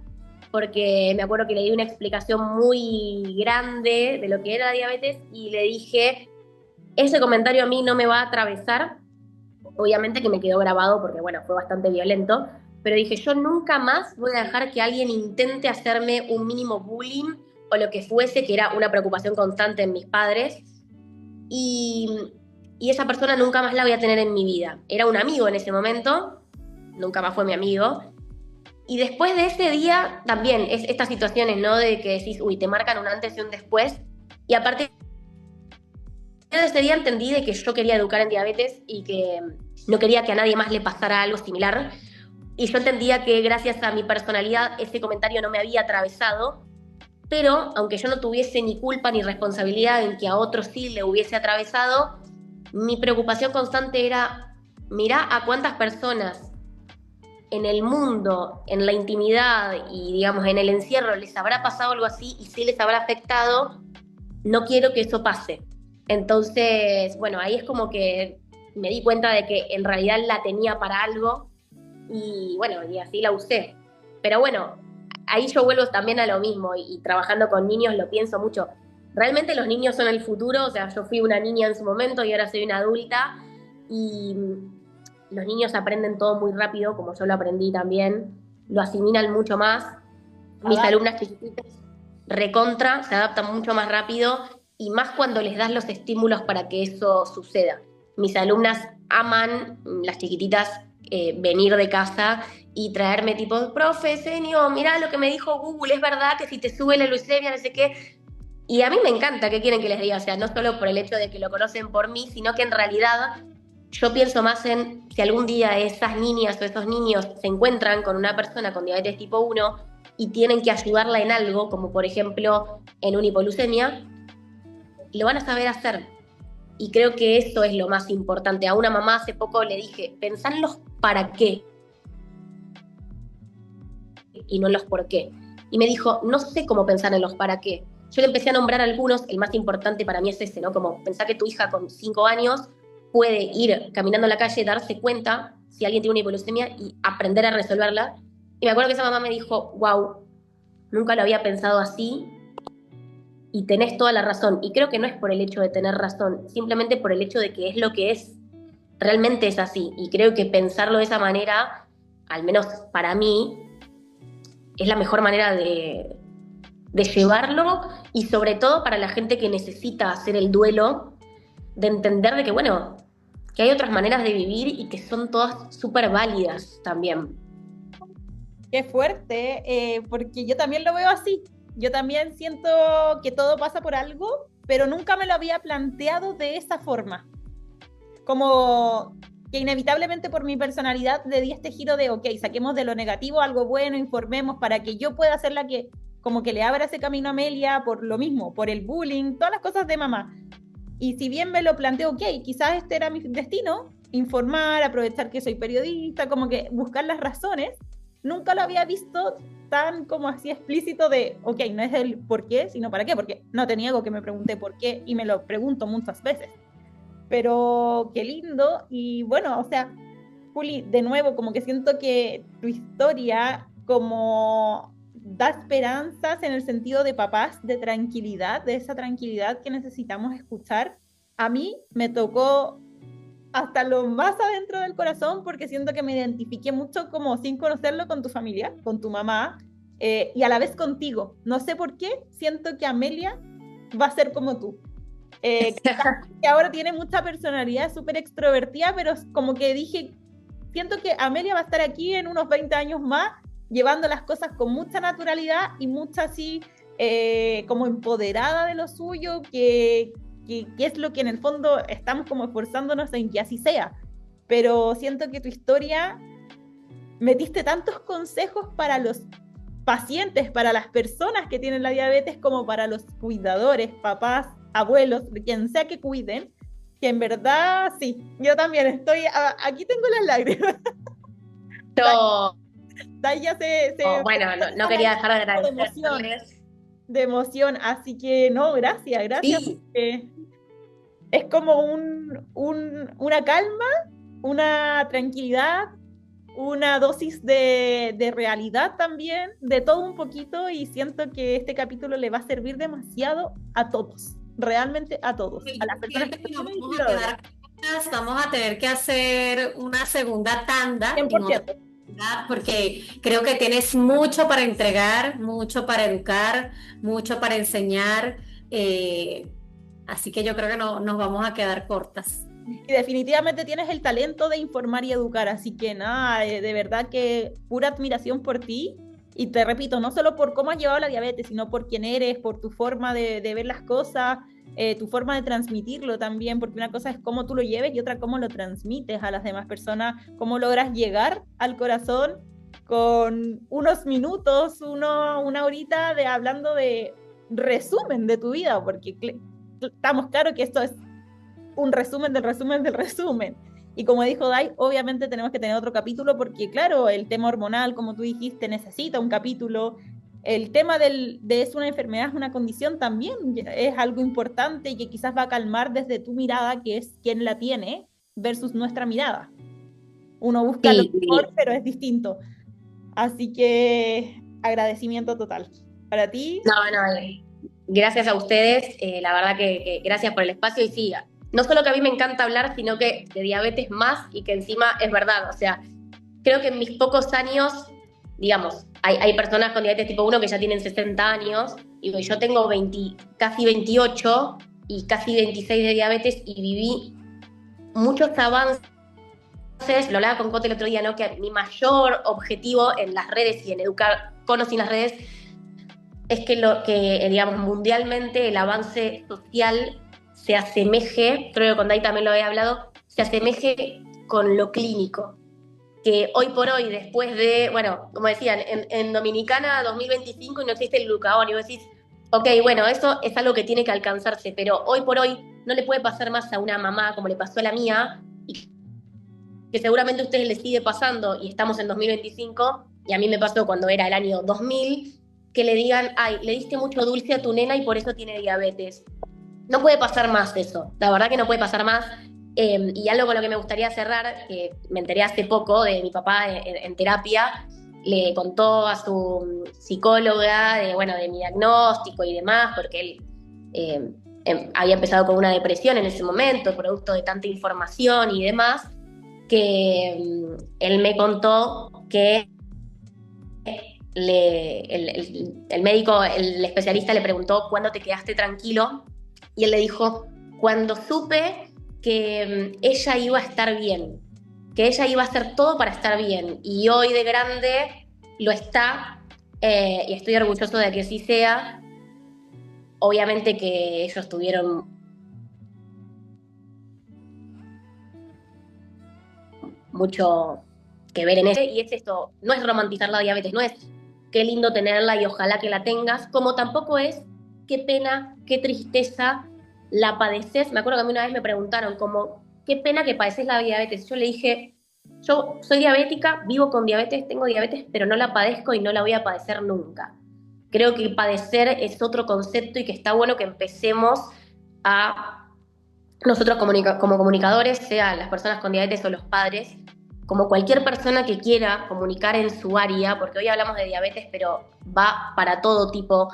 porque me acuerdo que le di una explicación muy grande de lo que era la diabetes y le dije, ese comentario a mí no me va a atravesar, obviamente que me quedó grabado porque bueno, fue bastante violento, pero dije, yo nunca más voy a dejar que alguien intente hacerme un mínimo bullying o lo que fuese, que era una preocupación constante en mis padres, y, y esa persona nunca más la voy a tener en mi vida. Era un amigo en ese momento, nunca más fue mi amigo. Y después de ese día, también, estas situaciones, ¿no? De que decís, uy, te marcan un antes y un después. Y aparte de ese día entendí de que yo quería educar en diabetes y que no quería que a nadie más le pasara algo similar. Y yo entendía que gracias a mi personalidad ese comentario no me había atravesado, pero aunque yo no tuviese ni culpa ni responsabilidad en que a otros sí le hubiese atravesado, mi preocupación constante era, mirá a cuántas personas en el mundo, en la intimidad y digamos en el encierro les habrá pasado algo así y si les habrá afectado, no quiero que eso pase. Entonces, bueno, ahí es como que me di cuenta de que en realidad la tenía para algo y bueno, y así la usé. Pero bueno, ahí yo vuelvo también a lo mismo y trabajando con niños lo pienso mucho. Realmente los niños son el futuro, o sea, yo fui una niña en su momento y ahora soy una adulta y los niños aprenden todo muy rápido, como yo lo aprendí también, lo asimilan mucho más. Mis alumnas chiquititas recontra, se adaptan mucho más rápido y más cuando les das los estímulos para que eso suceda. Mis alumnas aman, las chiquititas, venir de casa y traerme tipo, profe, señor, mirá lo que me dijo Google, es verdad que si te sube la leucemia, no sé qué. Y a mí me encanta, ¿qué quieren que les diga? O sea, no solo por el hecho de que lo conocen por mí, sino que en realidad yo pienso más en si algún día esas niñas o esos niños se encuentran con una persona con diabetes tipo 1 y tienen que ayudarla en algo, como por ejemplo en una hipoglucemia, lo van a saber hacer. Y creo que eso es lo más importante. A una mamá hace poco le dije, pensá en los para qué y no en los por qué. Y me dijo, no sé cómo pensar en los para qué. Yo le empecé a nombrar algunos, el más importante para mí es ese, ¿no? Como pensar que tu hija con 5 años puede ir caminando en la calle, darse cuenta si alguien tiene una hipoglucemia y aprender a resolverla. Y me acuerdo que esa mamá me dijo, wow, nunca lo había pensado así y tenés toda la razón. Y creo que no es por el hecho de tener razón, simplemente por el hecho de que es lo que es. Realmente es así. Y creo que pensarlo de esa manera, al menos para mí, es la mejor manera de llevarlo y sobre todo para la gente que necesita hacer el duelo, de entender de que, bueno, que hay otras maneras de vivir y que son todas súper válidas también. Qué fuerte, porque yo también lo veo así. Yo también siento que todo pasa por algo, pero nunca me lo había planteado de esa forma. Como que inevitablemente por mi personalidad le di este giro de, ok, saquemos de lo negativo algo bueno, informemos para que yo pueda ser la que, como que le abra ese camino a Amelia por lo mismo, por el bullying, todas las cosas de mamá. Y si bien me lo planteo, ok, quizás este era mi destino, informar, aprovechar que soy periodista, como que buscar las razones, nunca lo había visto tan como así explícito de, ok, no es el por qué, sino para qué, porque no te niego que me pregunté por qué y me lo pregunto muchas veces. Pero qué lindo, y bueno, o sea, Juli, de nuevo, como que siento que tu historia como da esperanzas en el sentido de papás, de tranquilidad, de esa tranquilidad que necesitamos escuchar. A mí me tocó hasta lo más adentro del corazón porque siento que me identifiqué mucho como sin conocerlo con tu familia, con tu mamá, y a la vez contigo. No sé por qué, siento que Amelia va a ser como tú. Que ahora tiene mucha personalidad, súper extrovertida, pero como que dije, siento que Amelia va a estar aquí en unos 20 años más, llevando las cosas con mucha naturalidad y mucha así, como empoderada de lo suyo, que es lo que en el fondo estamos como esforzándonos en que así sea. Pero siento que tu historia metiste tantos consejos para los pacientes, para las personas que tienen la diabetes, como para los cuidadores, papás, abuelos, quien sea que cuiden, que en verdad, sí, yo también estoy, aquí tengo las lágrimas. Ya bueno, no quería dejar de agradecerles. De emoción, así que no, gracias. Sí. Es como una calma, una tranquilidad una dosis de realidad también, de todo un poquito, y siento que este capítulo le va a servir demasiado a todos, realmente a todos, a las personas que Nos están vamos a quedar cortas, vamos a tener que hacer una segunda tanda en otra 100%. oportunidad, porque creo que tienes mucho para entregar, mucho para educar, mucho para enseñar, así que yo creo que no, nos vamos a quedar cortas. Y definitivamente tienes el talento de informar y educar, así que nada, de verdad que pura admiración por ti. Y te repito, no solo por cómo has llevado la diabetes, sino por quién eres, por tu forma de ver las cosas, tu forma de transmitirlo también, porque una cosa es cómo tú lo lleves y otra cómo lo transmites a las demás personas, cómo logras llegar al corazón con unos minutos, una horita de hablando de resumen de tu vida, porque estamos claros que esto es un resumen del resumen del resumen. Y como dijo Dai, obviamente tenemos que tener otro capítulo porque, claro, el tema hormonal, como tú dijiste, necesita un capítulo. El tema de es una enfermedad, es una condición también, es algo importante y que quizás va a calmar desde tu mirada, que es quien la tiene, versus nuestra mirada. Uno busca lo mejor, pero es distinto. Así que agradecimiento total. Para ti. No, gracias a ustedes, la verdad que gracias por el espacio y sí, no solo que a mí me encanta hablar, sino que de diabetes más y que encima es verdad, o sea, creo que en mis pocos años, digamos, hay personas con diabetes tipo 1 que ya tienen 60 años, y yo tengo casi 28 y casi 26 de diabetes y viví muchos avances, lo hablaba con Cote el otro día, ¿no? Que mi mayor objetivo en las redes y en educar con o sin las redes es que digamos, mundialmente el avance social se asemeje, creo que con Dai también lo había hablado, se asemeje con lo clínico. Que hoy por hoy, después de, bueno, como decían, en Dominicana 2025 y no existe el glucagón, y vos decís, ok, bueno, eso es algo que tiene que alcanzarse, pero hoy por hoy no le puede pasar más a una mamá como le pasó a la mía, y que seguramente a ustedes les sigue pasando, y estamos en 2025, y a mí me pasó cuando era el año 2000, que le digan, ay, le diste mucho dulce a tu nena y por eso tiene diabetes. No puede pasar más eso, la verdad que no puede pasar más. Y algo con lo que me gustaría cerrar, que me enteré hace poco de mi papá en terapia, le contó a su psicóloga de mi diagnóstico y demás, porque él había empezado con una depresión en ese momento, producto de tanta información y demás, que él me contó que el médico, el especialista le preguntó ¿cuándo te quedaste tranquilo? Y él le dijo, cuando supe que ella iba a estar bien, que ella iba a hacer todo para estar bien, y hoy de grande lo está, y estoy orgulloso de que así sea. Obviamente que ellos tuvieron mucho que ver en eso, y es esto, no es romantizar la diabetes, no es qué lindo tenerla y ojalá que la tengas, como tampoco es qué pena, qué tristeza la padeces. Me acuerdo que a mí una vez me preguntaron como, qué pena que padeces la diabetes. Yo le dije, yo soy diabética, vivo con diabetes, tengo diabetes, pero no la padezco y no la voy a padecer nunca. Creo que padecer es otro concepto y que está bueno que empecemos a nosotros como comunicadores, sea las personas con diabetes o los padres, como cualquier persona que quiera comunicar en su área, porque hoy hablamos de diabetes, pero va para todo tipo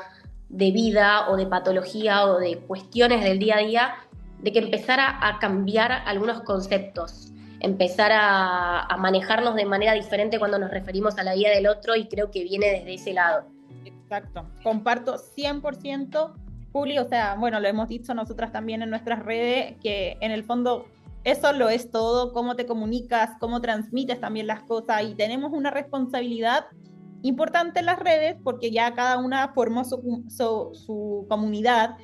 de vida o de patología o de cuestiones del día a día, de que empezara a cambiar algunos conceptos, empezar a manejarnos de manera diferente cuando nos referimos a la vida del otro, y creo que viene desde ese lado. Exacto, comparto 100%, Juli, o sea, bueno, lo hemos dicho nosotras también en nuestras redes, que en el fondo eso lo es todo, cómo te comunicas, cómo transmites también las cosas, y tenemos una responsabilidad importante en las redes porque ya cada una formó su comunidad,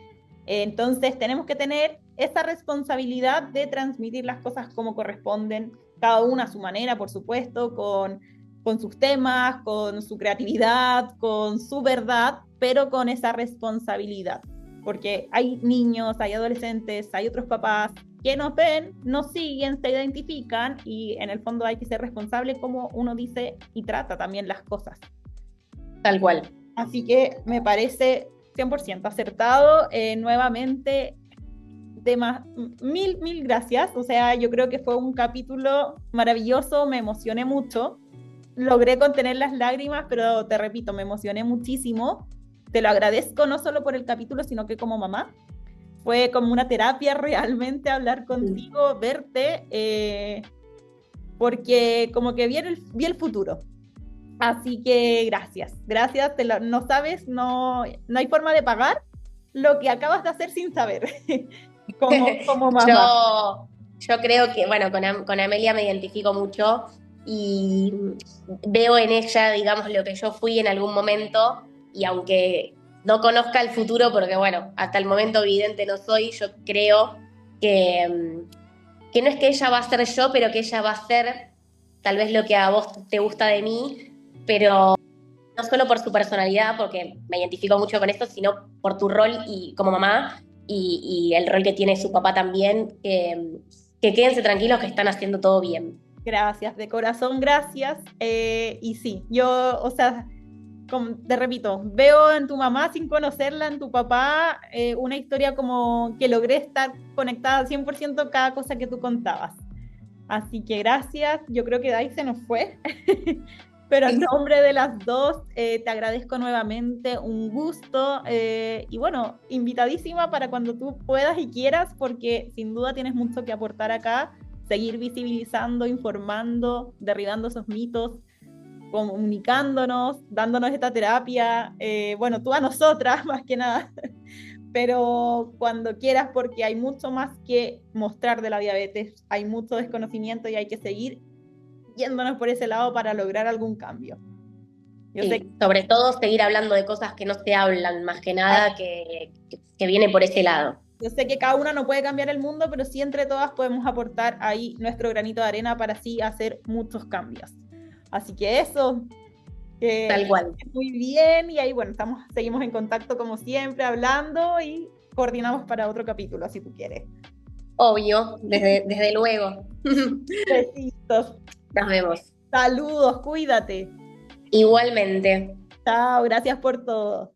entonces tenemos que tener esa responsabilidad de transmitir las cosas como corresponden, cada una a su manera, por supuesto, con sus temas, con su creatividad, con su verdad, pero con esa responsabilidad, porque hay niños, hay adolescentes, hay otros papás que nos ven, nos siguen, se identifican, y en el fondo hay que ser responsable como uno dice y trata también las cosas. Tal cual. Así que me parece 100% acertado. Nuevamente, mil gracias. O sea, yo creo que fue un capítulo maravilloso, me emocioné mucho. logré contener las lágrimas, pero te repito, me emocioné muchísimo. Te lo agradezco no solo por el capítulo, sino que como mamá. Fue como una terapia realmente hablar contigo, verte, porque como que vi el futuro. Así que gracias, gracias. No sabes, no hay forma de pagar lo que acabas de hacer sin saber, como mamá. Yo creo que, bueno, con Amelia me identifico mucho y veo en ella, digamos, lo que yo fui en algún momento, y aunque no conozca el futuro, porque bueno, hasta el momento evidente no soy, yo creo que no es que ella va a ser yo, pero que ella va a ser tal vez lo que a vos te gusta de mí, pero no solo por su personalidad, porque me identifico mucho con esto, sino por tu rol y como mamá y el rol que tiene su papá también, que quédense tranquilos que están haciendo todo bien. Gracias, de corazón, gracias. Y sí, yo, o sea, te repito, veo en tu mamá, sin conocerla, en tu papá, una historia como que logré estar conectada al 100% cada cosa que tú contabas. Así que gracias, yo creo que de ahí se nos fue. Pero en nombre de las dos, te agradezco nuevamente, un gusto, y bueno, invitadísima para cuando tú puedas y quieras, porque sin duda tienes mucho que aportar acá, seguir visibilizando, informando, derribando esos mitos, comunicándonos, dándonos esta terapia, bueno, tú a nosotras más que nada, pero cuando quieras, porque hay mucho más que mostrar de la diabetes, hay mucho desconocimiento y hay que seguir yéndonos por ese lado para lograr algún cambio. Yo Sí, sé que, sobre todo seguir hablando de cosas que no se hablan, más que nada, que viene por ese lado. yo sé que cada una no puede cambiar el mundo, pero sí entre todas podemos aportar ahí nuestro granito de arena para así hacer muchos cambios. Así que eso, Tal cual. muy bien, y ahí bueno, seguimos en contacto como siempre, hablando y coordinamos para otro capítulo, si tú quieres. Obvio, desde luego. Besitos. Nos vemos. Saludos, cuídate. Igualmente. Chao, gracias por todo.